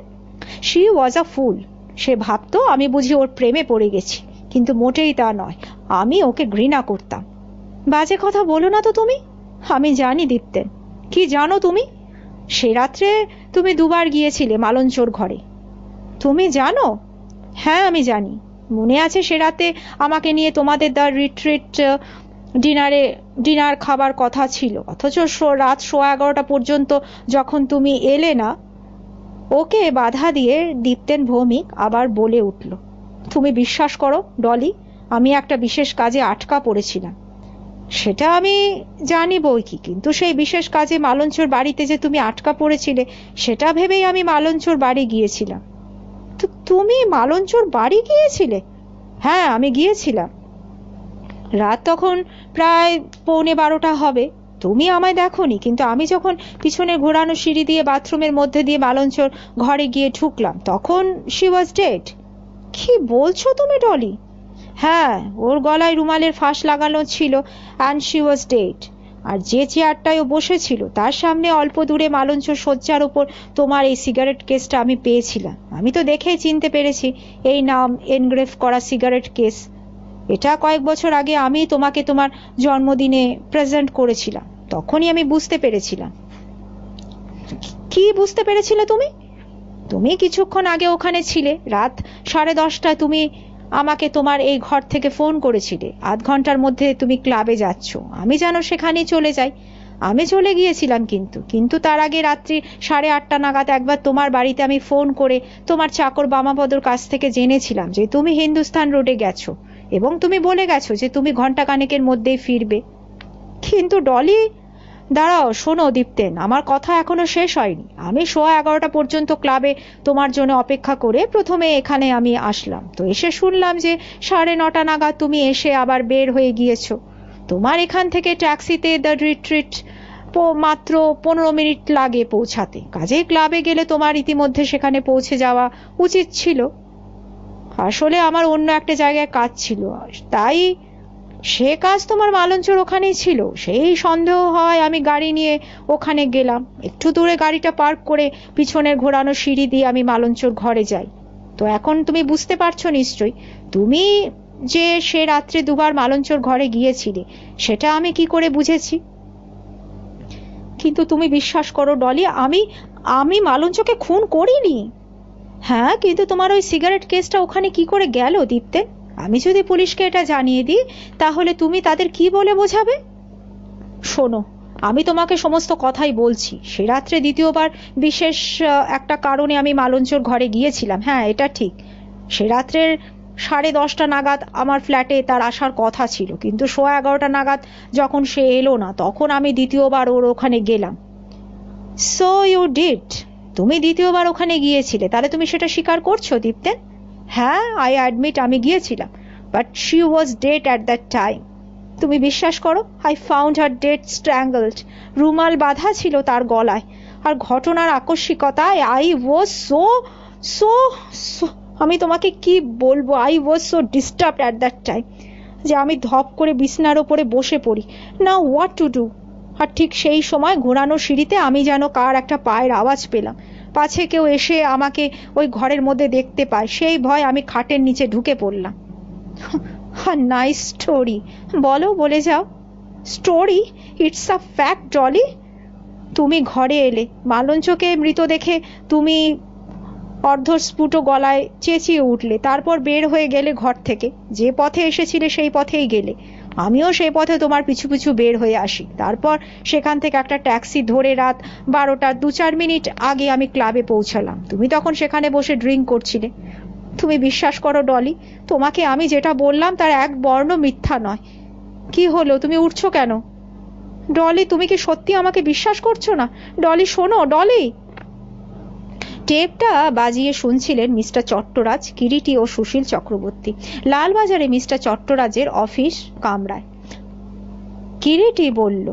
শি ওয়াজ আ ফুল। সে ভাবতো আমি বুঝি ওর প্রেমে পড়ে গেছি, কিন্তু মোটেই তা নয়, আমি ওকে ঘৃণা করতাম। বাজে কথা বলো না তো তুমি। আমি জানি দীপ্তেন। কি জানো তুমি? সে রাত্রে তুমি 2 বার গিয়েছিলে মালঞ্চর ঘরে। তুমি জানো? হ্যাঁ আমি জানি। মনে আছে সে রাতে আমাকে নিয়ে তোমাদের দ্য রিট্রিট ডিনার খাবার কথা ছিল, অথচ রাত 11:15 পর্যন্ত যখন তুমি এলে না। ওকে বাধা দিয়ে দীপ্তেন ভৌমিক আবার বলে উঠল, তুমি বিশ্বাস করো ডলি, আমি একটা বিশেষ কাজে আটকা পড়েছিলাম। সেটা আমি জানি বই কি, কিন্তু সেই বিশেষ কাজে মালঞ্চর বাড়িতে যে তুমি আটকা পড়েছিলে, সেটা ভেবেই আমি মালঞ্চর বাড়ি গিয়েছিলাম। তো তুমি মালঞ্চর বাড়ি গিয়েছিলে? হ্যাঁ আমি গিয়েছিলাম। রাত তখন প্রায় 11:45 হবে। তুমি আমায় দেখোনি, কিন্তু আমি যখন পিছনে ঘোরানো সিঁড়ি দিয়ে বাথরুমের মধ্যে দিয়ে মালঞ্চর ঘরে গিয়ে ঢুকলাম, তখন শি ওয়াজ ডেড। কি বলছো তুমি ডলি? হ্যাঁ, ওর গলায় রুমালের ফাঁস লাগানো ছিল, অ্যান্ড শি ওয়াজ ডেড। আর যে চেয়ারটায় ও বসেছিল তার সামনে অল্প দূরে মালঞ্চ শয্যার উপর তোমার এই সিগারেট কেসটা আমি পেয়েছিলাম। আমি তো দেখেই চিনতে পেরেছি, এই নাম এনগ্রেভ করা সিগারেট কেস। এটা কয়েক বছর আগে আমি তোমাকে তোমার জন্মদিনে প্রেজেন্ট করেছিলাম, তখনই আমি বুঝতে পেরেছিলাম। কি বুঝতে পেরেছিলে তুমি? তুমি কিছুক্ষণ আগে ওখানে ছিলে, রাত 10:30টায় তুমি আমাকে তোমার এই ঘর থেকে ফোন করেছিলে, 0.5 ঘন্টার মধ্যে তুমি ক্লাবে যাচ্ছ, আমি যেন সেখানেই চলে যাই। আমি চলে গিয়েছিলাম, কিন্তু তার আগে রাত্রি 8:30 নাগাদ একবার তোমার বাড়িতে আমি ফোন করে তোমার চাকর বামাপদর কাছ থেকে জেনেছিলাম যে তুমি হিন্দুস্তান রোডে গেছো এবং তুমি বলে গেছো যে তুমি ঘন্টাখানেকের মধ্যেই ফিরবে। কিন্তু ডলি, দাঁড়াও, শোনো দীপ্তেন, আমার কথা এখনো শেষ হয়নি। আমি 11:15 পর্যন্ত ক্লাবে তোমার জন্য অপেক্ষা করে প্রথমে এখানে আমি আসলাম, তো এসে শুনলাম যে 9:30 নাগাদ তুমি এসে আবার বের হয়ে গিয়েছো। তোমার এখান থেকে ট্যাক্সিতে দ্য রিট্রিট মাত্র 15 মিনিট লাগে পৌঁছাতে, কাজেই ক্লাবে গেলে তোমার ইতিমধ্যে সেখানে পৌঁছে যাওয়া উচিত ছিল। আসলে আমার অন্য একটা জায়গায় কাজ ছিল, তাই সে কাজ তোমার মালঞ্চর ওখানেই ছিল। সেই সন্দেহ হয় আমি গাড়ি নিয়ে ওখানে গেলাম। একটু দূরে গাড়িটা পার্ক করে পিছনের ঘোরানো সিঁড়ি দিয়ে আমি মালঞ্চর ঘরে যাই। তো এখন তুমি বুঝতে পারছো নিশ্চয়ই, তুমি যে সে রাত্রে দুবার মালঞ্চর ঘরে গিয়েছিলে সেটা আমি কি করে বুঝেছি। কিন্তু তুমি বিশ্বাস করো ডলি, আমি মালঞ্চকে খুন করিনি। হ্যাঁ, কিন্তু তোমার ওই সিগারেট কেসটা ওখানে কি করে গেল দীপ্তেন? আমি যদি পুলিশকে এটা জানিয়ে দিই তাহলে তুমি তাদের কি বলে বোঝাবে? শোনো, আমি তোমাকে সমস্ত কথাই বলছি। সে রাত্রে দ্বিতীয়বার বিশেষ একটা কারণে আমি মালঞ্চর ঘরে গিয়েছিলাম। হ্যাঁ, এটা ঠিক। সে রাত্রের 10:30 নাগাদ আমার ফ্ল্যাটে তার আসার কথা ছিল, কিন্তু 11:15 নাগাদ যখন সে এলো না তখন আমি দ্বিতীয়বার ওর ওখানে গেলাম। সো ইউ ডিড, তুমি দ্বিতীয়বার ওখানে গিয়েছিলে, তাহলে তুমি সেটা স্বীকার করছো দীপ্তেন? হ্যাঁ, আই অ্যাডমিট আমি গিয়েছিলাম, but she was dead at that time. তুমি বিশ্বাস করো, আই ফাউন্ড হার ডেড স্ট্র্যাঙ্গলড, রুমাল বাঁধা ছিল তার গলায়। আর ঘটনার আকস্মিকতায় আই ওয়াজ সো আমি তোমাকে কি বলবো, I was so disturbed at that time যে আমি ধপ করে বিছনার ওপরে বসে পড়ি। Now what to do. আর ঠিক সেই সময় ঘোরানো সিঁড়িতে আমি যেন কার একটা পায়ের আওয়াজ পেলাম। পাছে কেউ এসে আমাকে ওই ঘরের মধ্যে দেখতে পায়, সেই ভয় আমি খাটের নিচে ঢুকে পড়লাম। নাইস স্টোরি, বলো, বলে যাও। Story? It's a fact Dolly. তুমি ঘরে এলে, মালঞ্চকে মৃত দেখে তুমি অর্ধস্ফুট গলায় চেঁচিয়ে উঠলে, তারপর বের হয়ে গেলে ঘর থেকে। যে পথে এসেছিলে সেই পথেই গেলে, আমিও সেই পথে তোমার পিছু পিছু বের হয়ে আসি। তারপর সেখান থেকে একটা ট্যাক্সি ধরে রাত 12টার 2-4 মিনিট আগে আমি ক্লাবে পৌঁছালাম। তুমি তখন সেখানে বসে ড্রিঙ্ক করছিলে। তুমি বিশ্বাস করো ডলি, তোমাকে আমি যেটা বললাম তার এক বর্ণ মিথ্যা নয়। কি হলো, তুমি উঠছো কেন? ডলি, তুমি কি সত্যি আমাকে বিশ্বাস করছো না? ডলি, শোনো ডলি। টেপটা বাজিয়ে শুনছিলেন মিস্টার চট্টরাজ, কিরিটি ও সুশীল চক্রবর্তী, লালবাজারে মিস্টার চট্টরাজের অফিস কামরায়। কিরিটি বলল,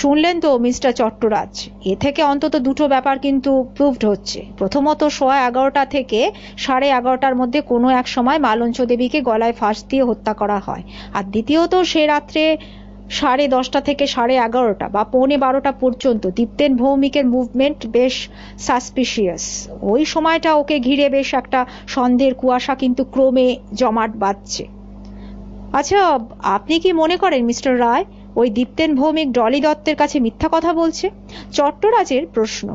শুনলেন তো মিস্টার চট্টরাজ, এ থেকে অন্তত দুটো ব্যাপার কিন্তু প্রুভড হচ্ছে। প্রথমত, 11:15 থেকে 11:30 মধ্যে কোনো এক সময় মালঞ্চ দেবীকে গলায় ফাঁস দিয়ে হত্যা করা হয়। আর দ্বিতীয়ত, সে রাত্রে 10:30 থেকে 11:30 বা 11:45 পর্যন্ত দীপ্তেন ভৌমিকের মুভমেন্ট বেশ সাসপিশিয়াস। ওই সময়টা ওকে ঘিরে বেশ একটা সন্দেহের কুয়াশা কিন্তু ক্রমে জমাট বাঁধছে। আচ্ছা, আপনি কি মনে করেন মিস্টার রায় ওই দীপ্তেন ভৌমিক ডলি দত্তের কাছে মিথ্যা কথা বলছে? চট্টরাজের প্রশ্ন।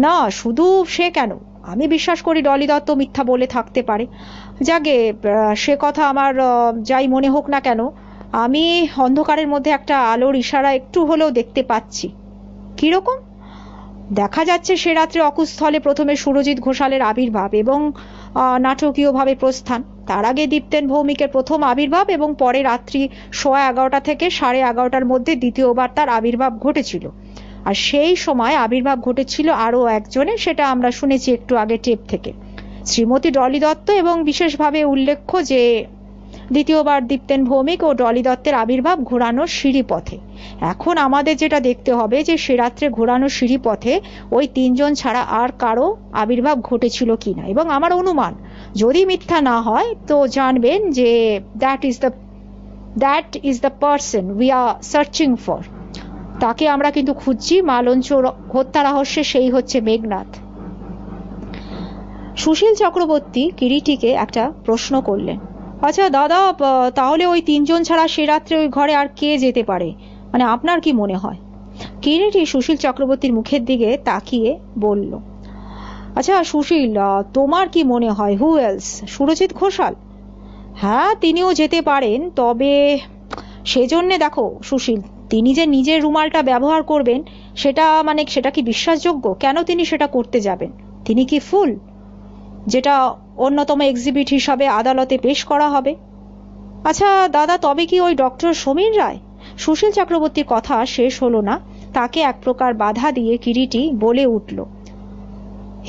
না, শুধু সে কেন, আমি বিশ্বাস করি ডলি দত্ত মিথ্যা বলে থাকতে পারে। যাকে সে কথা আমার যাই মনে হোক না কেন, আমি অন্ধকারের মধ্যে একটা আলোর ইশারা একটু হলেও দেখতে পাচ্ছি। কিরকম? দেখা যাচ্ছে সে রাত্রে অকুস্থলে প্রথমে সুরজিৎ ঘোষালের আবির্ভাব এবং নাটকীয়ভাবে প্রস্থান। তার আগে দীপ্তেন ভৌমিকের প্রথম আবির্ভাব এবং পরে রাত্রি 11:15 থেকে 11:30 মধ্যে দ্বিতীয়বার তার আবির্ভাব ঘটেছিল। আর সেই সময় আবির্ভাব ঘটেছিল আরও একজনের, সেটা আমরা শুনেছি একটু আগে টেপ থেকে, শ্রীমতী ডলি দত্ত। এবং বিশেষভাবে উল্লেখ্য যে দ্বিতীয়বার দীপ্তেন ভৌমিক ও ডলি দত্তের আবির্ভাব ঘোরানো সিঁড়ি পথে। এখন আমাদের যেটা দেখতে হবে যে সে রাত্রে ঘোরানো সিঁড়ি পথে ওই 3 জন ছাড়া আর কারো আবির্ভাব ঘটেছিল কিনা। এবং আমার অনুমান, যদি মিথ্যা না হয় তো জানবেন যে that is the person we are searching for. তাকে আমরা কিন্তু খুঁজছি। মালঞ্চ হত্যা রহস্যে সেই হচ্ছে মেঘনাথ। সুশীল চক্রবর্তী কিরিটিকে একটা প্রশ্ন করলেন। আচ্ছা দাদা, তাহলে ওই 3 জন ছাড়া সে রাত্রে ওই ঘরে আর কে যেতে পারে, মানে আপনার কি মনে হয়? কিরিটি সুশীল চক্রবর্তীর মুখের দিকে তাকিয়ে বলল, আচ্ছা সুশীল, তোমার কি মনে হয় হু এলস? সুরজিৎ ঘোষাল? হ্যাঁ, তিনিও যেতে পারেন, তবে সেজন্য দেখো সুশীল, তিনি যে নিজের রুমালটা ব্যবহার করবেন সেটা কি বিশ্বাসযোগ্য? কেন তিনি সেটা করতে যাবেন? তিনি কি ফুল, যেটা অন্যতম এক্সিবিট হিসাবে আদালতে পেশ করা হবে? আচ্ছা দাদা, তবে কি ওই ডক্টর সমীর রায়? সুশীল চক্রবর্তীর কথা শেষ হলো না, তাকে এক প্রকার বাধা দিয়ে কিরিটি বলে উঠল,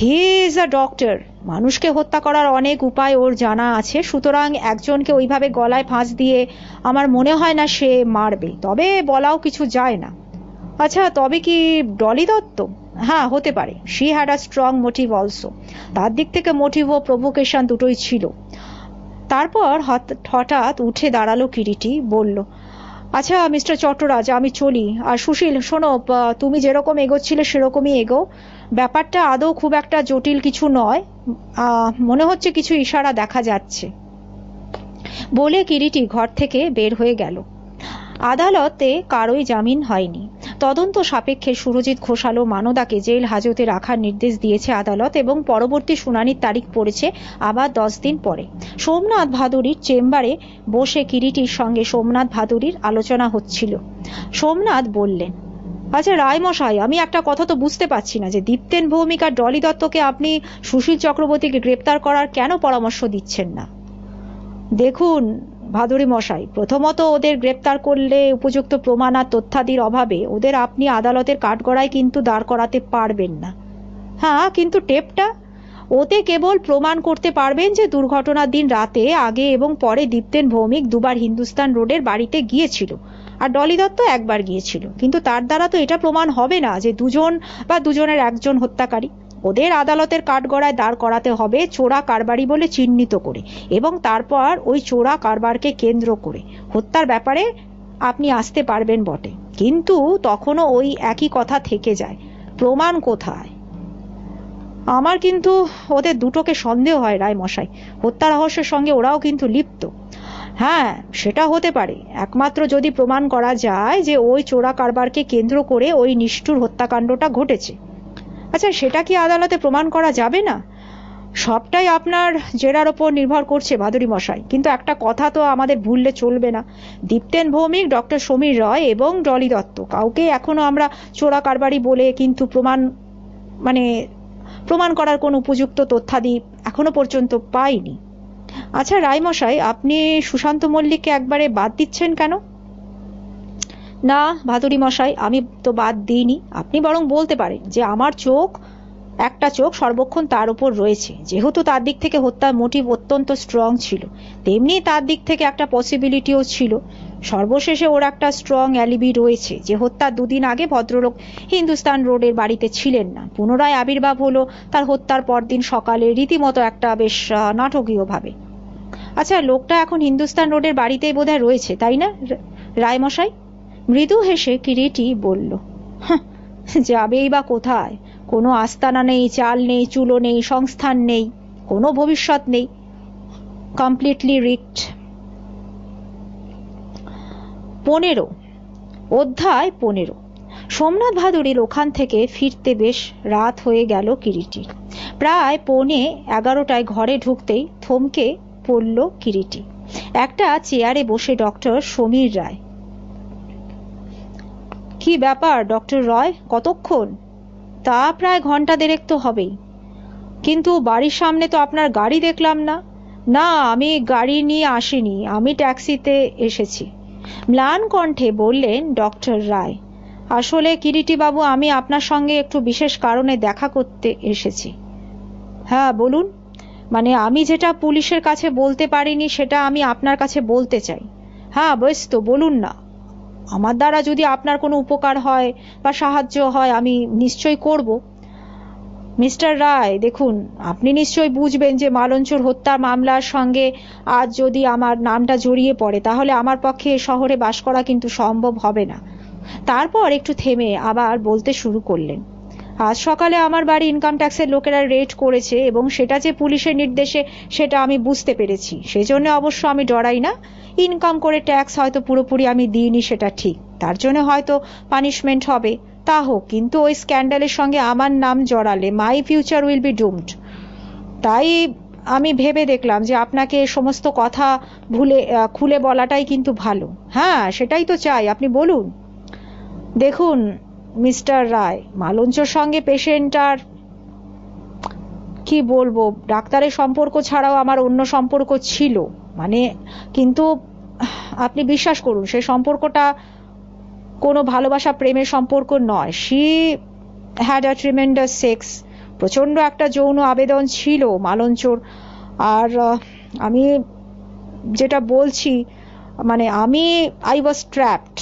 হি ইজ আ ডক্টর। মানুষকে হত্যা করার অনেক উপায় ওর জানা আছে, সুতরাং একজনকে ওইভাবে গলায় ফাঁস দিয়ে আমার মনে হয় না সে মারবে, তবে বলাও কিছু যায় না। আচ্ছা, তবে কি ডলি দত্ত? হ্যাঁ, হতে পারে। She had a strong motive also. তার দিক থেকে মোটিভ ও প্রভোকেশন দুটোই ছিল। তারপর হঠাৎ উঠে দাঁড়ালো কিরিটি, বলল, আচ্ছা মিস্টার চট্টরাজ, আমি চলি। আর সুশীল, শোনো, তুমি যেরকম এগোচ্ছিলে সেরকমই এগো। ব্যাপারটা আদৌ খুব একটা জটিল কিছু নয়, মনে হচ্ছে কিছু ইশারা দেখা যাচ্ছে। বলে কিরিটি ঘর থেকে বের হয়ে গেল। আদালতে কারোই জামিন হয়নি। তদন্ত সাপেক্ষে সুরজিৎ ঘোষাল ও মানদাকে জেল হাজতে রাখার নির্দেশ দিয়েছে আদালত, এবং পরবর্তী শুনানির তারিখ পড়েছে আবার 10 দিন পরে। সোমনাথ ভাদুড়ির চেম্বারে বসে কিরিটির সঙ্গে সোমনাথ ভাদুড়ির আলোচনা হচ্ছিল। সোমনাথ বললেন, আচ্ছা রায়মশাই, আমি একটা কথা তো বুঝতে পারছি না যে দীপ্তেন ভৌমিক আর ডলি দত্তকে আপনি সুশীল চক্রবর্তীকে গ্রেপ্তার করার কেন পরামর্শ দিচ্ছেন না? দেখুন ভাদুড়ি মশাই, প্রথমত ওদের গ্রেপ্তার করলে উপযুক্ত প্রমাণ আর তথ্যাদির অভাবে ওদের আপনি আদালতের কাঠগড়ায় কিন্তু দাঁড় করাতে পারবেন না। হ্যাঁ, কিন্তু টেপটা? ওতে কেবল প্রমাণ করতে পারবেন যে দুর্ঘটনার দিন রাতে আগে এবং পরে দীপ্তেন ভৌমিক দুবার হিন্দুস্তান রোডের বাড়িতে গিয়েছিল, আর ডলি দত্ত একবার গিয়েছিল। কিন্তু তার দ্বারা তো এটা প্রমাণ হবে না যে দুজন বা দুজনের একজন হত্যাকারী। ওদের আদালতের কাঠগড়ায় দাঁড় করাতে হবে চোরা কারবারি বলে চিহ্নিত করে, এবং তারপর ওই চোরা কারবারকে কেন্দ্র করে হত্যার ব্যাপারে আপনি আসতে পারবেন বটে, কিন্তু তখনও ওই একই কথা থেকে যায়, প্রমাণ কোথায়? আমার কিন্তু ওদের দুটোকে সন্দেহ হয় রায় মশাই। হত্যা রহস্যের সঙ্গে ওরাও কিন্তু লিপ্ত। হ্যাঁ, সেটা হতে পারে, একমাত্র যদি প্রমাণ করা যায় যে ওই চোরা কারবারকে কেন্দ্র করে ওই নিষ্ঠুর হত্যাকাণ্ডটা ঘটেছে। আচ্ছা, সেটা কি আদালতে প্রমাণ করা যাবে না? সবটাই আপনার জেরার ওপর নির্ভর করছে ভাদুড়ি মশাই, কিন্তু একটা কথা তো আমাদের ভুললে চলবে না। দীপ্তেন ভৌমিক, ডক্টর সমীর রায় এবং ডলি দত্ত কাউকে এখনো আমরা চোরা কারবারি বলে কিন্তু প্রমাণ করার কোন উপযুক্ত তথ্যাদি এখনো পর্যন্ত পাইনি। আচ্ছা রায়মশাই, আপনি সুশান্ত মল্লিককে একবারে বাদ দিচ্ছেন কেন? না ভাদুড়ি মশাই, আমি তো বাদ দিইনি। আপনি বরং বলতে পারেন যে আমার একটা চোখ সর্বক্ষণ তার উপর রয়েছে। যেহেতু তার দিক থেকে হত্যার মোটিভ অত্যন্ত স্ট্রং ছিল, তেমনি তার দিক থেকে একটা পসিবিলিটিও ছিল। সর্বশেষে ওর একটা স্ট্রং অ্যালিবি রয়েছে যে হত্যার 2 দিন আগে ভদ্রলোক হিন্দুস্তান রোডের বাড়িতে ছিলেন না। পুনরায় আবির্ভাব হলো তার হত্যার পরদিন সকালে, রীতিমতো একটা বেশ নাটকীয় ভাবে। আচ্ছা, লোকটা এখন হিন্দুস্তান রোডের বাড়িতেই বোধহয় রয়েছে, তাই না রায়মশাই? মৃদু হেসে কিরিটি বলল, যাবেই বা কোথায়? কোনো আস্তানা নেই, চাল নেই, চুলো নেই, সংস্থান নেই, কোনো ভবিষ্যৎ নেই, কমপ্লিটলি রিক্ট। 15 অধ্যায় 15। সোমনাথ ভাদুড়ির ওখান থেকে ফিরতে বেশ রাত হয়ে গেল কিরিটি। প্রায় 11:15 ঘরে ঢুকতেই থমকে পড়ল কিরিটি। একটা চেয়ারে বসে ডক্টর সমীর রায়। কি ব্যাপার ডক্টর রয়, কতক্ষণ? তা প্রায় ঘন্টা দেড়েক তো হবেই। কিন্তু বাড়ির সামনে তো আপনার গাড়ি দেখলাম না। না, আমি গাড়ি নিয়ে আসিনি, আমি ট্যাক্সিতে এসেছি, ম্লান কণ্ঠে বললেন ডক্টর রায়। আসলে কিরিটি বাবু, আমি আপনার সঙ্গে একটু বিশেষ কারণে দেখা করতে এসেছি। হ্যাঁ বলুন। আমি যেটা পুলিশের কাছে বলতে পারিনি সেটা আমি আপনার কাছে বলতে চাই। হ্যাঁ বেশ, তো বলুন না। আমার দ্বারা যদি আপনার কোনো উপকার হয় বা সাহায্য হয় আমি নিশ্চয়ই করব। মিস্টার রায়, দেখুন, আপনি নিশ্চয়ই বুঝবেন যে মালঞ্চুর হত্যা মামলার সঙ্গে আজ যদি আমার নামটা জড়িয়ে পড়ে তাহলে আমার পক্ষে শহরে বাস করা কিন্তু সম্ভব হবে না। তারপর একটু থেমে আবার বলতে শুরু করলেন, আজ সকালে আমার বাড়ি ইনকাম ট্যাক্সের লোকেরা রেড করেছে, এবং সেটা যে পুলিশের নির্দেশে সেটা আমি বুঝতে পেরেছি। সেজন্য অবশ্য আমি ডরাই না। ইনকাম করে ট্যাক্স হয়তো পুরোপুরি আমি দিইনি, সেটা ঠিক, তার জন্য হয়তো পানিশমেন্ট হবে, তা হোক, কিন্তু ওই স্ক্যান্ডালের সঙ্গে আমার নাম জড়ালে my future will be doomed. তাই আমি ভেবে দেখলাম যে আপনাকে সমস্ত কথা খুলে বলাটাই কিন্তু ভালো। হ্যাঁ, সেটাই তো চাই, আপনি বলুন। দেখুন মিস্টার রায়, মালঞ্চর সঙ্গে পেশেন্ট আর কি বলবো, ডাক্তারের সম্পর্ক ছাড়াও আমার অন্য সম্পর্ক ছিল, কিন্তু আপনি বিশ্বাস করুন সেই সম্পর্কটা কোনো ভালোবাসা প্রেমের সম্পর্ক নয়। She had a tremendous sex, প্রচন্ড একটা যৌন আবেদন ছিল মালঞ্চর। আর আমি যেটা বলছি, আই ওয়াজ ট্র্যাপড।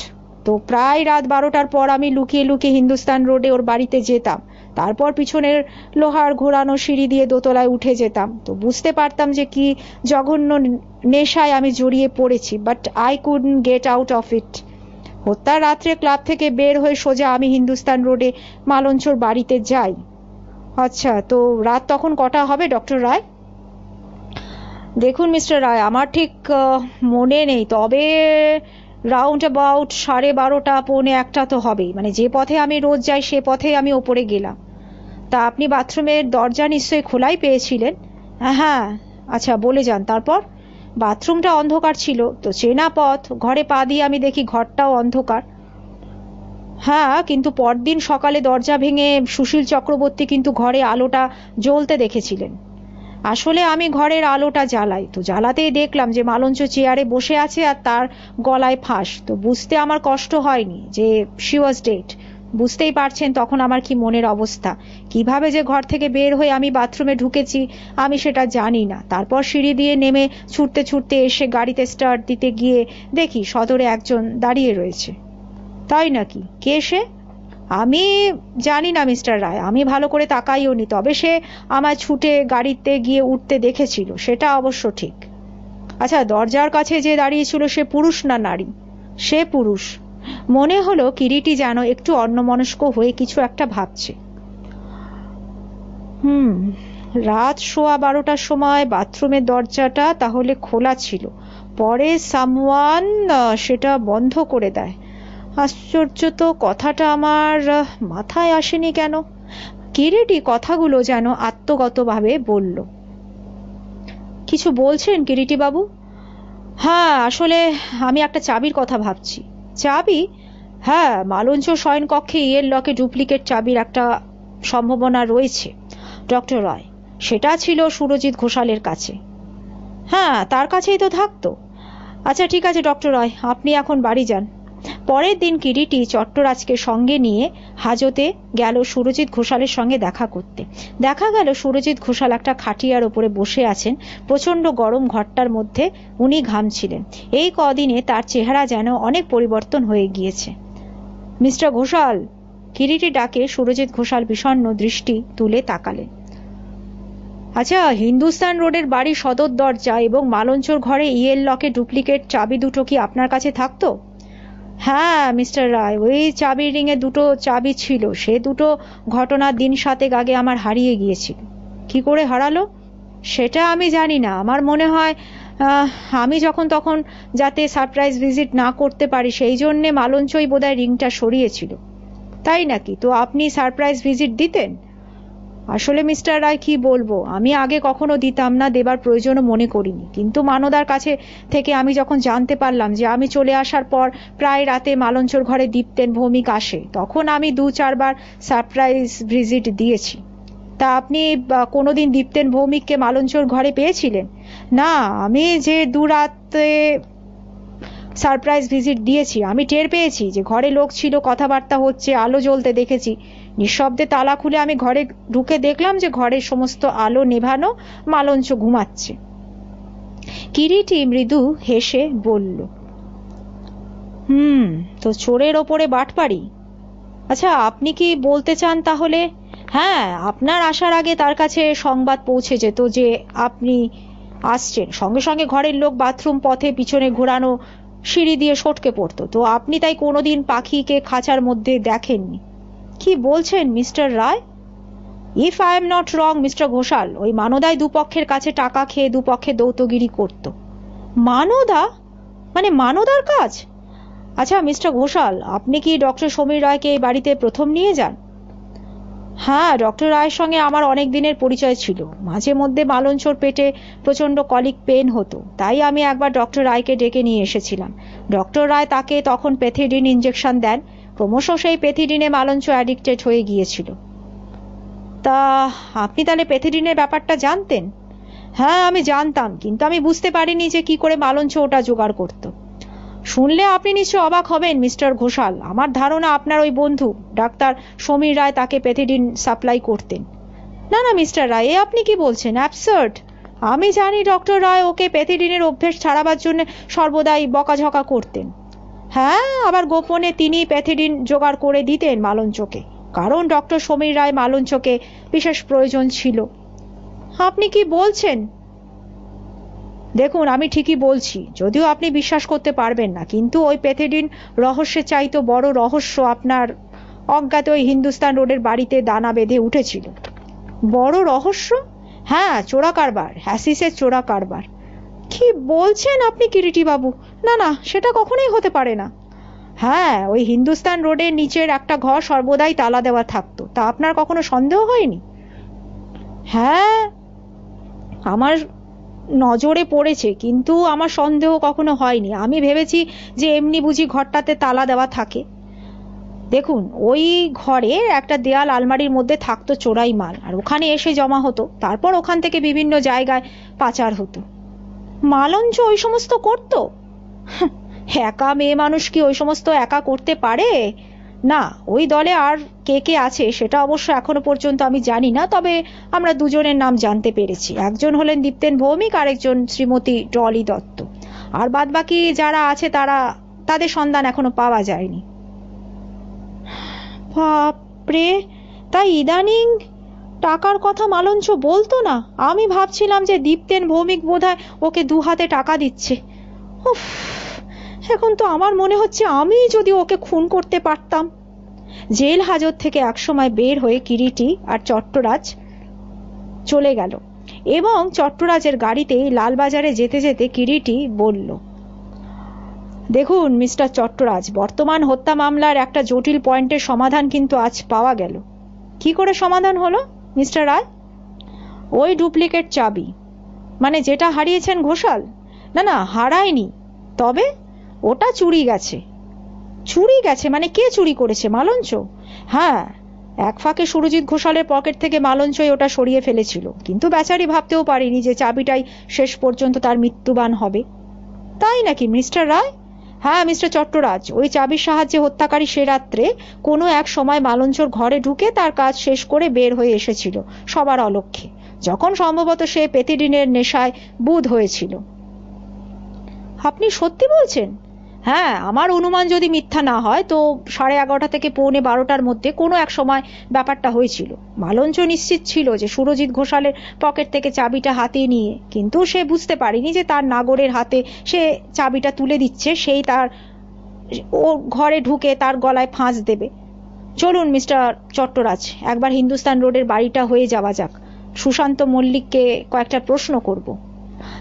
তো প্রায় রাত 12টার পর আমি লুকিয়ে লুকিয়ে হিন্দুস্তান রোডে ওর বাড়িতে যেতাম, তারপর পিছনের লোহার ঘোরানো সিঁড়ি দিয়ে দোতলায় উঠে যেতাম। তো বুঝতে পারতাম যে কি জঘন্য নেশায় আমি জড়িয়ে পড়েছি, but I couldn't get out of it. হত্যার রাত্রে ক্লাব থেকে বের হয়ে সোজা আমি হিন্দুস্তান রোডে মালঞ্চর বাড়িতে যাই। আচ্ছা, তো রাত তখন কটা হবে ডক্টর রায়? দেখুন মিস্টার রায়, আমার ঠিক মনে নেই, তবে রাউন্ড অ্যাবাউট 12:30 পৌনে 1টা তো হবেই। যে পথে আমি রোজ যাই সে পথে আমি ওপরে গেলাম। তা আপনি বাথরুমের দরজা নিশ্চয়ই খোলাই পেয়েছিলেন? হ্যাঁ। আচ্ছা, বলে যান তারপর। বাথরুমটা অন্ধকার ছিল, তো চেনা পথ, ঘরে পা দিয়ে আমি দেখি ঘরটাও অন্ধকার। হ্যাঁ, কিন্তু পরদিন সকালে দরজা ভেঙে সুশীল চক্রবর্তী কিন্তু ঘরে আলোটা জ্বলতে দেখেছিলেন। আসলে আমি ঘরের আলোটা জ্বালাই, তো জ্বালাতেই দেখলাম যে মালঞ্চ চেয়ারে বসে আছে আর তার গলায় ফাঁস। তো বুঝতে আমার কষ্ট হয়নি যে শি ওয়াজ ডেড। বুঝতেই পারছেন তখন আমার কি মনের অবস্থা। কিভাবে যে ঘর থেকে বের হয়ে আমি বাথরুমে ঢুকেছি আমি সেটা জানি না। তারপর সিঁড়ি দিয়ে নেমে ছুটতে ছুটতে এসে গাড়িতে স্টার্ট দিতে গিয়ে দেখি সদরে একজন দাঁড়িয়ে রয়েছে। তাই নাকি? কে সে? আমি জানি না মিস্টার রায়, আমি ভালো করে তাকাইও নি, তবে সে আমায় ছুটে গাড়িতে গিয়ে উঠতে দেখেছিল, সেটা অবশ্য ঠিক। আচ্ছা, দরজার কাছে যে দাঁড়িয়েছিল সে পুরুষ না নারী? সে পুরুষ। মনে হলো কিরিটি যেন একটু অন্যমনস্ক হয়ে কিছু একটা ভাবছে। রাত 12:15টার সময় বাথরুমের দরজাটা তাহলে খোলা ছিল, পরে সামওয়ান সেটা বন্ধ করে দেয়। আশ্চর্য তো, কথাটা আমার মাথায় আসেনি কেন? কিরিটি কথাগুলো যেন আত্মগতভাবে বলল। কিছু বলছেন কিরিটি বাবু? হ্যাঁ, আসলে আমি একটা চাবির কথা ভাবছি। চাবি? হ্যাঁ, মালঞ্চ শয়নকক্ষে ইয়ের লকে ডুপ্লিকেট চাবির একটা সম্ভাবনা রয়েছে ডক্টর রয়। সেটা ছিল সুরজিৎ ঘোষালের কাছে। হ্যাঁ, তার কাছেই তো থাকতো। আচ্ছা ঠিক আছে ডক্টর রয়, আপনি এখন বাড়ি যান। পরের দিন কিরিটি চট্টরাজকে সঙ্গে নিয়ে হাজতে গেল সুরজিৎ ঘোষালের সঙ্গে দেখা করতে। দেখা গেল সুরজিৎ ঘোষাল একটা খাটিয়ার ওপরে বসে আছেন। প্রচন্ড গরম ঘরটার মধ্যে উনি ঘামছিলেন। এই কদিনে তার চেহারা যেন অনেক পরিবর্তন হয়ে গিয়েছে। মিস্টার ঘোষাল, কিরিটি ডাকে সুরজিৎ ঘোষাল বিষণ্ণ দৃষ্টি তুলে তাকালেন। আচ্ছা, হিন্দুস্তান রোডের বাড়ির সদর দরজা এবং মালঞ্চর ঘরে ইয়ের লকে ডুপ্লিকেট চাবি দুটো কি আপনার কাছে থাকতো? হ্যাঁ মিস্টার রায়, ওই চাবির রিংয়ে দুটো চাবি ছিল। সে দুটো ঘটনার দিন 7 আগে আমার হারিয়ে গিয়েছিল। কি করে হারালো সেটা আমি জানি না। আমার মনে হয় আমি যখন তখন যাতে সারপ্রাইজ ভিজিট না করতে পারি সেই জন্যে মালঞ্চই বোধহয় রিংটা সরিয়েছিল। তাই নাকি? তো আপনি সারপ্রাইজ ভিজিট দিতেন? আসলে মিস্টার রায় কি বলবো, আমি আগে কখনো দিতাম না, দেবার প্রয়োজনও মনে করিনি। কিন্তু মানদার কাছে থেকে আমি যখন জানতে পারলাম যে আমি চলে আসার পর প্রায় রাতে মালঞ্চর ঘরে দীপ্তেন ভৌমিক আসে, তখন আমি 2-4 বার সারপ্রাইজ ভিজিট দিয়েছি। তা আপনি কোনোদিন দীপ্তেন ভৌমিককে মালঞ্চর ঘরে পেয়েছিলেন? না, আমি যে 2 রাতে সারপ্রাইজ ভিজিট দিয়েছি আমি টের পেয়েছি যে ঘরে লোক ছিল, কথাবার্তা হচ্ছে, আলো জ্বলতে দেখেছি। নিঃশব্দে তালা খুলে আমি ঘরে ঢুকে দেখলাম যে ঘরের সমস্ত আলো নেভানো, মালঞ্চ ঘুমাচ্ছে। কিরিটি মৃদু হেসে বলল, তো চোরের ওপরে বাটপাড়ি। আচ্ছা, আপনি কি বলতে চান তাহলে? হ্যাঁ, আপনার আসার আগে তার কাছে সংবাদ পৌঁছে যেত যে আপনি আসছেন। সঙ্গে সঙ্গে ঘরের লোক বাথরুম পথে পিছনে ঘোরানো সিঁড়ি দিয়ে সটকে পড়তো। তো আপনি তাই কোনোদিন পাখিকে খাঁচার মধ্যে দেখেননি। কি বলছেন Mr Roy? If I am not wrong Mr Ghoshal, ওই মানদায় দুপক্ষের কাছে টাকা খেয়ে দুপক্ষে দৌতগিরি করত। মানদা? মানদার কাজ? আচ্ছা মিস্টার ঘোষাল, আপনি কি ডক্টর সমীর রায়কে এই বাড়িতে প্রথম নিয়ে যান? হ্যাঁ, ডক্টর রায়ের সঙ্গে আমার অনেক দিনের পরিচয় ছিল। মাঝে মধ্যে মালঞ্চর পেটে প্রচন্ড কলিক পেন হতো, তাই আমি একবার ডক্টর রায়কে ডেকে নিয়ে এসেছিলাম। ডক্টর রায় তাকে তখন প্যাথেডিন ইঞ্জেকশন দেন। ক্রমশ সেই পেথিডিনে মালঞ্চ অ্যাডিক্টেড হয়ে গিয়েছিল। তা আপনি তাহলে পেথিডিনের ব্যাপারটা জানতেন? হ্যাঁ, আমি জানতাম, কিন্তু আমি বুঝতে পারিনি যে কি করে মালঞ্চ ওটা জোগাড় করত। শুনলে আপনি নিশ্চয় অবাক হবেন মিস্টার ঘোষাল, আমার ধারণা আপনার ওই বন্ধু ডাক্তার সমীর রায় তাকে পেথিডিন সাপ্লাই করতেন। না না মিস্টার রায়, এ আপনি কি বলছেন? অ্যাবসার্ড! আমি জানি ডক্টর রায় ওকে পেথিডিনের অভ্যেস ছাড়াবার জন্য সর্বদাই বকাঝকা করতেন। হ্যাঁ, আবার গোপনে তিনি পেথিডিন জোগাড় করে দিতেন মালঞ্চকে, কারণ ডক্টর সমীর রায় মালঞ্চকে বিশেষ প্রয়োজন ছিল। আপনি কি বলছেন? দেখুন, আমি ঠিকই বলছি, যদিও আপনি বিশ্বাস করতে পারবেন না, কিন্তু ওই পেথিডিন রহস্যের চাইতে বড় রহস্য আপনার অজ্ঞাত ওই হিন্দুস্তান রোডের বাড়িতে দানা বেঁধে উঠেছিল। বড় রহস্য? হ্যাঁ, চোরা কারবার, হ্যাসিসের চোরা কারবার। কি বলছেন আপনি কিরিটি বাবু? না না, সেটা কখনোই হতে পারে না। হ্যাঁ, ওই হিন্দুস্তান রোডের নিচের একটা ঘর সর্বদাই তালা দেওয়া থাকতো, তা আপনার কখনো সন্দেহ হয়নি? হ্যাঁ, আমার নজরে পড়েছে, কিন্তু আমার সন্দেহ কখনো হয়নি। আমি ভেবেছি যে এমনি বুঝি ঘরটাতে তালা দেওয়া থাকে। দেখুন, ওই ঘরে একটা দেয়াল আলমারির মধ্যে থাকতো চোরাই মাল, আর ওখানে এসে জমা হতো, তারপর ওখান থেকে বিভিন্ন জায়গায় পাচার হতো। মালঞ্চ ওই সমস্ত করতো? একা মেয়ে মানুষ কি ওই সমস্ত একা করতে পারে? না, ওই দলে আর কে কে আছে সেটা অবশ্য এখনো পর্যন্ত আমি জানি না, তবে আমরা দুজনের নাম জানতে পেরেছি। একজন হলেন দীপ্তেন ভৌমিক, আরেকজন শ্রীমতী ডলি দত্ত। আর বাদবাকি যারা আছে তাদের সন্ধান এখনো পাওয়া যায়নি। বাপরে! তাই ইদানিং টাকার কথা মালঞ্চ বলতো না? আমি ভাবছিলাম যে দীপ্তেন ভৌমিক বোধহয় ওকে 2 হাতে টাকা দিচ্ছে। উফ, এখন তো আমার মনে হচ্ছে আমি যদি ওকে খুন করতে পারতাম। জেল হাজত থেকে একসময় বের হয়ে কিরিটি আর চট্টরাজ চলে গেল, এবং চট্টরাজের গাড়িতেই লালবাজারে যেতে যেতে কিরিটি বলল, দেখুন মিস্টার চট্টরাজ, বর্তমান হত্যা মামলার একটা জটিল পয়েন্টের সমাধান কিন্তু আজ পাওয়া গেল। কি করে সমাধান হলো মিস্টার রায়? ওই ডুপ্লিকেট চাবি। মানে যেটা হারিয়েছেন ঘোষাল? না না, হারায়নি, তবে ওটা চুরি গেছে। চুরি গেছে মানে কে চুরি করেছে? মালঞ্চ? হ্যাঁ, এক ফাঁকে সুরজিৎ ঘোষালের পকেট থেকে মালঞ্চই ওটা সরিয়ে ফেলেছিল, কিন্তু বেচারি ভাবতেও পারেনি যে চাবিটাই শেষ পর্যন্ত তার মৃত্যুবান হবে। তাই নাকি মিস্টার রায়? হ্যাঁ মিস্টার চট্টরাজ, ওই চাবির সাহায্যে হত্যাকারী সে রাত্রে কোনো এক সময় মালঞ্চর ঘরে ঢুকে তার কাজ শেষ করে বের হয়ে এসেছিল সবার অলক্ষ্যে, যখন সম্ভবত সে পেথিডিনের নেশায় বুঁদ হয়েছিল। আপনি সত্যি বলছেন? হ্যাঁ, আমার অনুমান যদি মিথ্যা না হয় তো 11:30 থেকে 11:45 মধ্যে কোনো এক সময় ব্যাপারটা হয়েছিল। মালঞ্চ নিশ্চিত ছিল যে সুরজিৎ ঘোষালের পকেট থেকে চাবিটা হাতিয়ে নিয়ে, কিন্তু সে বুঝতে পারেনি যে তার নাগরের হাতে সে চাবিটা তুলে দিচ্ছে, সেই তার ও ঘরে ঢুকে তার গলায় ফাঁস দেবে। চলুন মিস্টার চট্টরাজ, একবার হিন্দুস্তান রোডের বাড়িটা হয়ে যাওয়া যাক। সুশান্ত মল্লিককে কয়েকটা প্রশ্ন করব।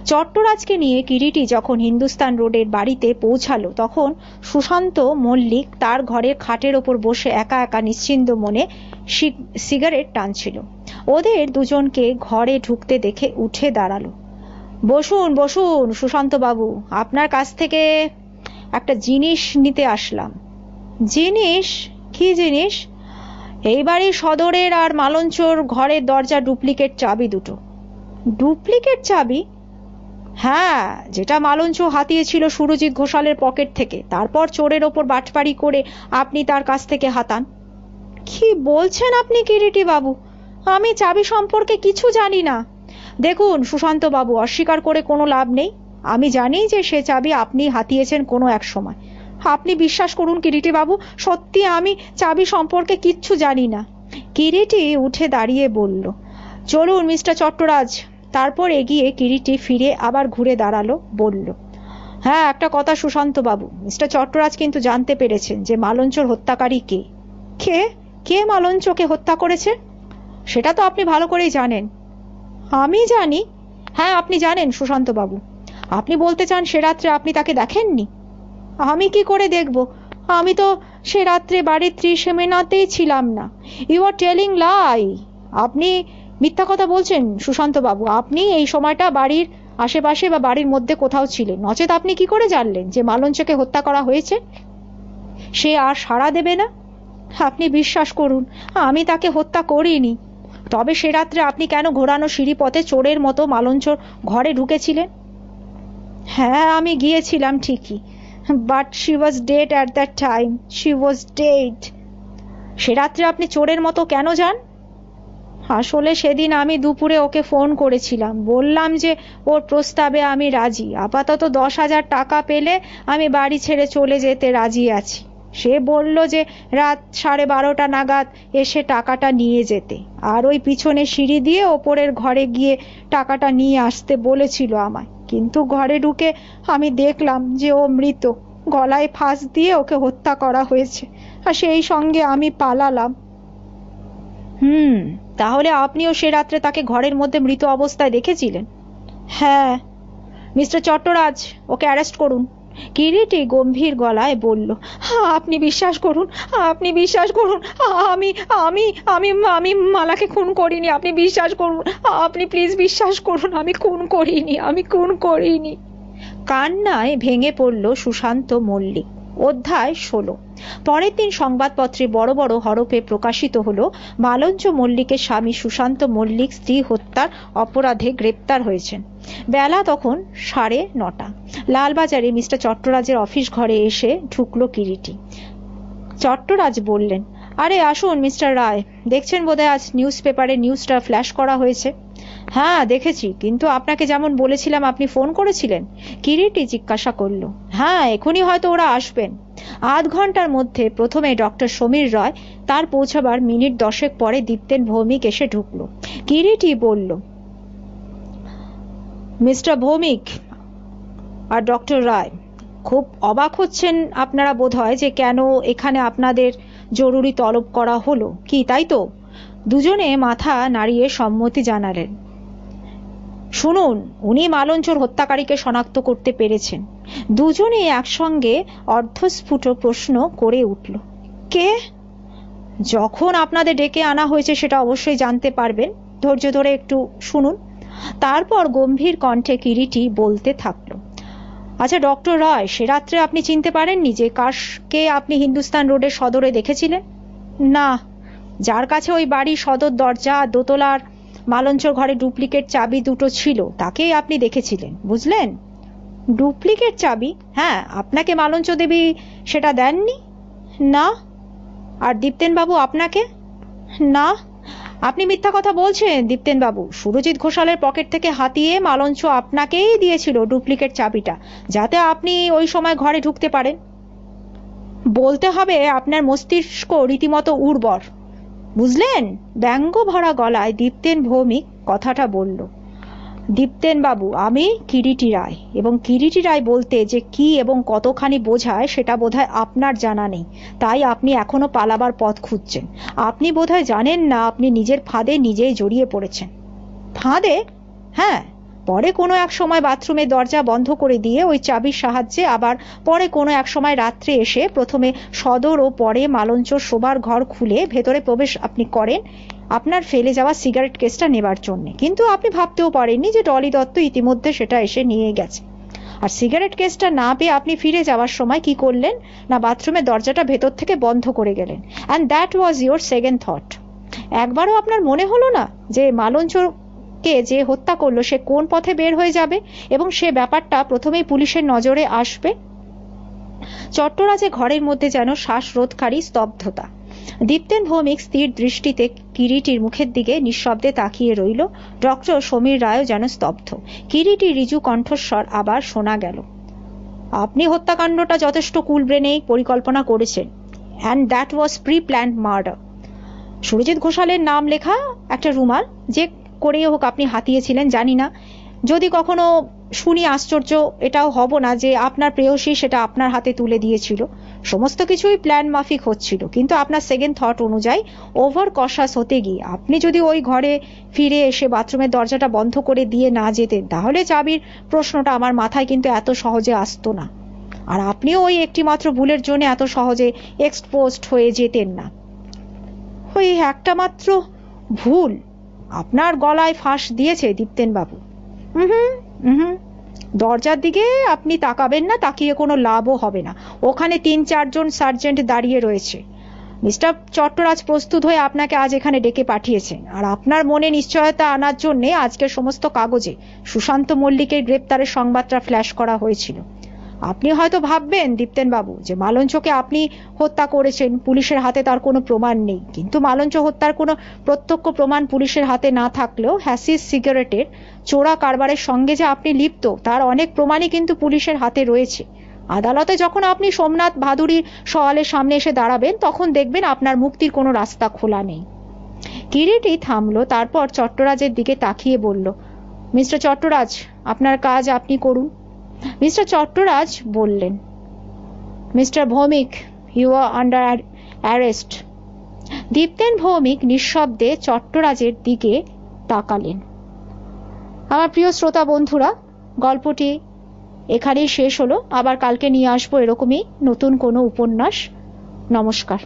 চট্টরাজকে নিয়ে কিরিটি যখন হিন্দুস্তান রোডের বাড়িতে পৌঁছালো, তখন সুশান্ত মল্লিক তার ঘরের খাটের ওপর বসে একা একা নিশ্চিন্ত মনে সিগারেট টানছিল। ওদের দুজনকে ঘরে ঢুকতে দেখে উঠে দাঁড়ালো। বসুন বসুন সুশান্ত বাবু, আপনার কাছ থেকে একটা জিনিস নিতে আসলাম। জিনিস? কি জিনিস? এই বাড়ির সদরের আর মালঞ্চর ঘরের দরজা ডুপ্লিকেট চাবি দুটো। ডুপ্লিকেট চাবি? হ্যাঁ, যেটা মালঞ্চ হাতিয়েছিল সুরজিৎ ঘোষালের পকেট থেকে, তারপর চোরের ওপর বাটপাড়ি করে আপনি তার কাছ থেকে হাতান। কি বলছেন আপনি কিরিটি বাবু? আমি চাবি সম্পর্কে কিছু জানি না। দেখুন সুশান্ত বাবু, অস্বীকার করে কোনো লাভ নেই। আমি জানি যে সে চাবি আপনি হাতিয়েছেন কোনো এক সময়। আপনি বিশ্বাস করুন কিরিটি বাবু, সত্যি আমি চাবি সম্পর্কে কিচ্ছু জানি না। কিরিটি উঠে দাঁড়িয়ে বলল, চলুন মিস্টার চট্টরাজ। তারপর এগিয়ে কিরিটি ফিরে আবার ঘুরে দাঁড়ালো, বলল, হ্যাঁ একটা কথা সুশান্ত বাবু, মিস্টার চট্টরাজ কিন্তু জানতে পেরেছেন যে মালঞ্চর হত্যাকারী কে। কে? কে মালঞ্চকে হত্যা করেছে? সেটা তো আপনি ভালো করেই জানেন। আমি জানি? হ্যাঁ আপনি জানেন সুশান্ত বাবু। আপনি বলতে চান সে রাত্রে আপনি তাকে দেখেননি? আমি কি করে দেখব? আমি তো সে রাত্রে বাড়ির ত্রিসীমানাতেই ছিলাম না। You are telling lie. আপনি মিথ্যা কথা বলছেন সুশান্ত বাবু। আপনি এই সময়টা বাড়ির আশেপাশে বা বাড়ির মধ্যে কোথাও ছিলেন, নচেত আপনি কি করে জানলেন যে মালঞ্চকে হত্যা করা হয়েছে? সে আর সাড়া দেবে না? আপনি বিশ্বাস করুন, আমি তাকে হত্যা করিনি। তবে সে রাত্রে আপনি কেন ঘোরানো সিঁড়িপথে চোরের মতো মালঞ্চর ঘরে ঢুকেছিলেন? হ্যাঁ, আমি গিয়েছিলাম ঠিকই, but she was dead at that time, she was dead. সে রাত্রে আপনি চোরের মতো কেন যান? আসলে সেদিন আমি দুপুরে ওকে ফোন করেছিলাম, বললাম যে ওর প্রস্তাবে আমি রাজি, আপাতত 10,000 টাকা পেলে আমি বাড়ি ছেড়ে চলে যেতে রাজি আছি। সে বলল যে রাত 12:30 নাগাদ এসে টাকাটা নিয়ে যেতে, আর ওই পিছনে সিঁড়ি দিয়ে ওপরের ঘরে গিয়ে টাকাটা নিয়ে আসতে বলেছিল আমায়। কিন্তু ঘরে ঢুকে আমি দেখলাম যে ও মৃত, গলায় ফাঁস দিয়ে ওকে হত্যা করা হয়েছে, আর সেই সঙ্গে আমি পালালাম। তাহলে আপনিও সে রাত্রে তাকে ঘরের মধ্যে মৃত অবস্থায় দেখেছিলেন? হ্যাঁ। মিস্টার চট্টরাজ, ওকে অ্যারেস্ট করুন, কিরিটি গম্ভীর গলায় বলল। আপনি বিশ্বাস করুন, আপনি বিশ্বাস করুন, আমি আমি আমি আমি মালাকে খুন করিনি। আপনি বিশ্বাস করুন, আপনি প্লিজ বিশ্বাস করুন, আমি খুন করিনি, আমি খুন করিনি। কান্নায় ভেঙে পড়ল সুশান্ত মল্লিক। অধ্যায় 16। পরের দিন সংবাদপত্রে বড় বড় হরফে প্রকাশিত হলো, মালঞ্চ মল্লিকের স্বামী সুশান্ত মল্লিক স্ত্রী হত্যার অপরাধে গ্রেপ্তার হয়েছেন। বেলা তখন 9:30। লালবাজারে মিস্টার চট্টরাজের অফিস ঘরে এসে ঢুকলো কিরিটি। চট্টরাজ বললেন, আরে আসুন মিস্টার রায়, দেখছেন বোধহয় আজ নিউজ পেপারে নিউজটা ফ্ল্যাশ করা হয়েছে। হ্যাঁ দেখেছি, কিন্তু আপনাকে যেমন বলেছিলাম আপনি ফোন করেছিলেন? কিরিটি জিজ্ঞাসা করল। হ্যাঁ, এখনই হয়তো ওরা আসবেন। আধ ঘন্টার মধ্যে প্রথমে ডক্টর সমীর রায়, তার পৌঁছাবার মিনিট 10 পরে দীপ্তেন ভৌমিক এসে ঢুকল। কিরিটি বলল, মিস্টার ভৌমিক আর ডক্টর রায়, খুব অবাক হচ্ছেন আপনারা বোধহয় যে কেন এখানে আপনাদের জরুরি তলব করা হলো, কি তাই তো? দুজনে মাথা নাড়িয়ে সম্মতি জানালেন। শুনুন, উনি মালঞ্চর হত্যাকারীকে শনাক্ত করতে পেরেছেন। দুজনে একসঙ্গে অর্ধস্ফুট প্রশ্ন করে উঠল, কে? যখন আপনাদের ডেকে আনা হয়েছে সেটা অবশ্যই জানতে পারবেন, ধৈর্য ধরে একটু শুনুন। তারপর গম্ভীর কণ্ঠে কিরিটি বলতে থাকলো, আচ্ছা ডক্টর রায়, সে রাত্রে আপনি চিনতে পারেননি যে কাকে আপনি হিন্দুস্তান রোডের সদরে দেখেছিলেন? না, যার কাছে ওই বাড়ির সদর দরজা, দোতলার মালঞ্চর ঘরে ডুপ্লিকেট চাবি দুটো ছিল, তাকেই আপনি দেখেছিলেন, বুঝলেন? ডুপ্লিকেট চাবি? হ্যাঁ। আপনাকে মালঞ্চ দেবী সেটা দেননি? না। আর দীপ্তেন বাবু আপনাকে? না। আপনি মিথ্যা কথা বলছেন দীপ্তেন বাবু। সুরজিৎ ঘোষালের পকেট থেকে হাতিয়ে মালঞ্চ আপনাকেই দিয়েছিল ডুপ্লিকেট চাবিটা, যাতে আপনি ওই সময় ঘরে ঢুকতে পারেন। বলতে হবে আপনার মস্তিষ্ক রীতিমতো উর্বর, বুঝলেন? ব্যঙ্গ ভরা গলায় দীপ্তেন ভৌমিক কথাটা বলল। দীপ্তেন বাবু, আমি কিরিটি রায়, এবং কিরিটি রায় বলতে যে কি এবং কতখানি বোঝায় সেটা বোধহয় আপনার জানা নেই, তাই আপনি এখনো পালাবার পথ খুঁজছেন। আপনি বোধহয় জানেন না আপনি নিজের ফাঁদে নিজেই জড়িয়ে পড়েছেন। ফাঁদে? হ্যাঁ। পরে কোনো এক সময় বাথরুমের দরজা বন্ধ করে দিয়ে ওই চাবির সাহায্যে, আবার পরে কোনো এক সময় রাত্রে এসে প্রথমে সদর ও পরে মালঞ্চর শোবার ঘর খুলে ভেতরে প্রবেশ আপনি করেন আপনার ফেলে যাওয়া সিগারেট কেসটা নেবার জন্য। কিন্তু আপনি ভাবতেও পারেননি যে ডলি দত্ত ইতিমধ্যে সেটা এসে নিয়ে গেছে। আর সিগারেট কেসটা না পেয়ে আপনি ফিরে যাওয়ার সময় কি করলেন না, বাথরুমের দরজাটা ভেতর থেকে বন্ধ করে গেলেন। And that was your second thought. একবারও আপনার মনে হলো না যে মালঞ্চকে যে হত্যা করলো সে কোন পথে বের হয়ে যাবে এবং সে ব্যাপারটা প্রথমেই পুলিশের নজরে আসবে? চট্টরাজে ঘরের মধ্যে যেন শ্বাসরোধকারী স্তব্ধতা। দীপ্তেন ভৌমিক স্থির দৃষ্টিতে কিরিটির মুখের দিকে নিঃশব্দে তাকিয়ে রইল। ডক্টর সমীর রায়ও যেন স্তব্ধ। কিরিটি রিজু কণ্ঠস্বর আবার শোনা গেল, আপনি হত্যাকাণ্ডটা যথেষ্ট কুল ব্রেনে পরিকল্পনা করেছেন, and that was pre planned murder. Surajit ঘোষালের নাম লেখা একটা রুমাল যে করেই হোক আপনি হাতিয়েছিলেন, জানি না, যদি কখনো শুনি আশ্চর্য এটাও হব না যে আপনার প্রেয়সী সেটা আপনার হাতে তুলে দিয়েছিল। সমস্ত কিছুই প্ল্যান মাফিক হচ্ছিল, কিন্তু আপনার সেকেন্ড থট অনুযায়ী ওভার কশাস হতে গিয়ে আপনি যদি ওই ঘরে ফিরে এসে বাথরুমের দরজাটা বন্ধ করে দিয়ে না যেতেন, তাহলে চাবির প্রশ্নটা আমার মাথায় কিন্তু এত সহজে আসতো না, আর আপনিও ওই একটি মাত্র ভুলের জন্য এত সহজে এক্সপোজড হয়ে যেতেন না। ওই একটা মাত্র ভুল আপনার গলায় ফাঁস দিয়েছে দীপ্তেন বাবু? দরজার দিকে আপনি তাকাবেন না, তাকিয়ে কোনো লাভও হবে না। ওখানে 3-4 জন সার্জেন্ট দাঁড়িয়ে রয়েছে। মিস্টার চট্টরাজ প্রস্তুত হয়ে আপনাকে আজ এখানে ডেকে পাঠিয়েছেন, আর আপনার মনে নিশ্চয়তা আনার জন্য আজকের সমস্ত কাগজে সুশান্ত মল্লিকের গ্রেপ্তারের সংবাদটা ফ্ল্যাশ করা হয়েছিল। আপনি হয়তো ভাববেন দীপ্তেন বাবু যে মালঞ্চকে আপনি হত্যা করেছেন, পুলিশের হাতে তার কোনো প্রমাণ নেই। কিন্তু মালঞ্চ হত্যার কোনো প্রত্যক্ষ প্রমাণ পুলিশের হাতে না থাকলেও হ্যাসিস সিগারেটের চোরা কারবারের সঙ্গে যে আপনি লিপ্ত তার অনেক প্রমাণই কিন্তু পুলিশের হাতে রয়েছে। আদালতে যখন আপনি সোমনাথ ভাদুড়ির সওয়ালের সামনে এসে দাঁড়াবেন তখন দেখবেন আপনার মুক্তির কোনো রাস্তা খোলা নেই। কিরিটি থামলো, তারপর চট্টরাজের দিকে তাকিয়ে বলল, মিস্টার চট্টরাজ, আপনার কাজ আপনি করুন। মিস্টার চট্টরাজ বললেন, mister Bhowmick, you are under arrest. Dipten Bhowmick নিঃশব্দে চট্টরাজের দিকে তাকালেন। আমার প্রিয় শ্রোতা বন্ধুরা, গল্পটি এখানেই শেষ হলো। আবার কালকে নিয়ে আসবো এরকমই নতুন কোনো উপন্যাস। নমস্কার।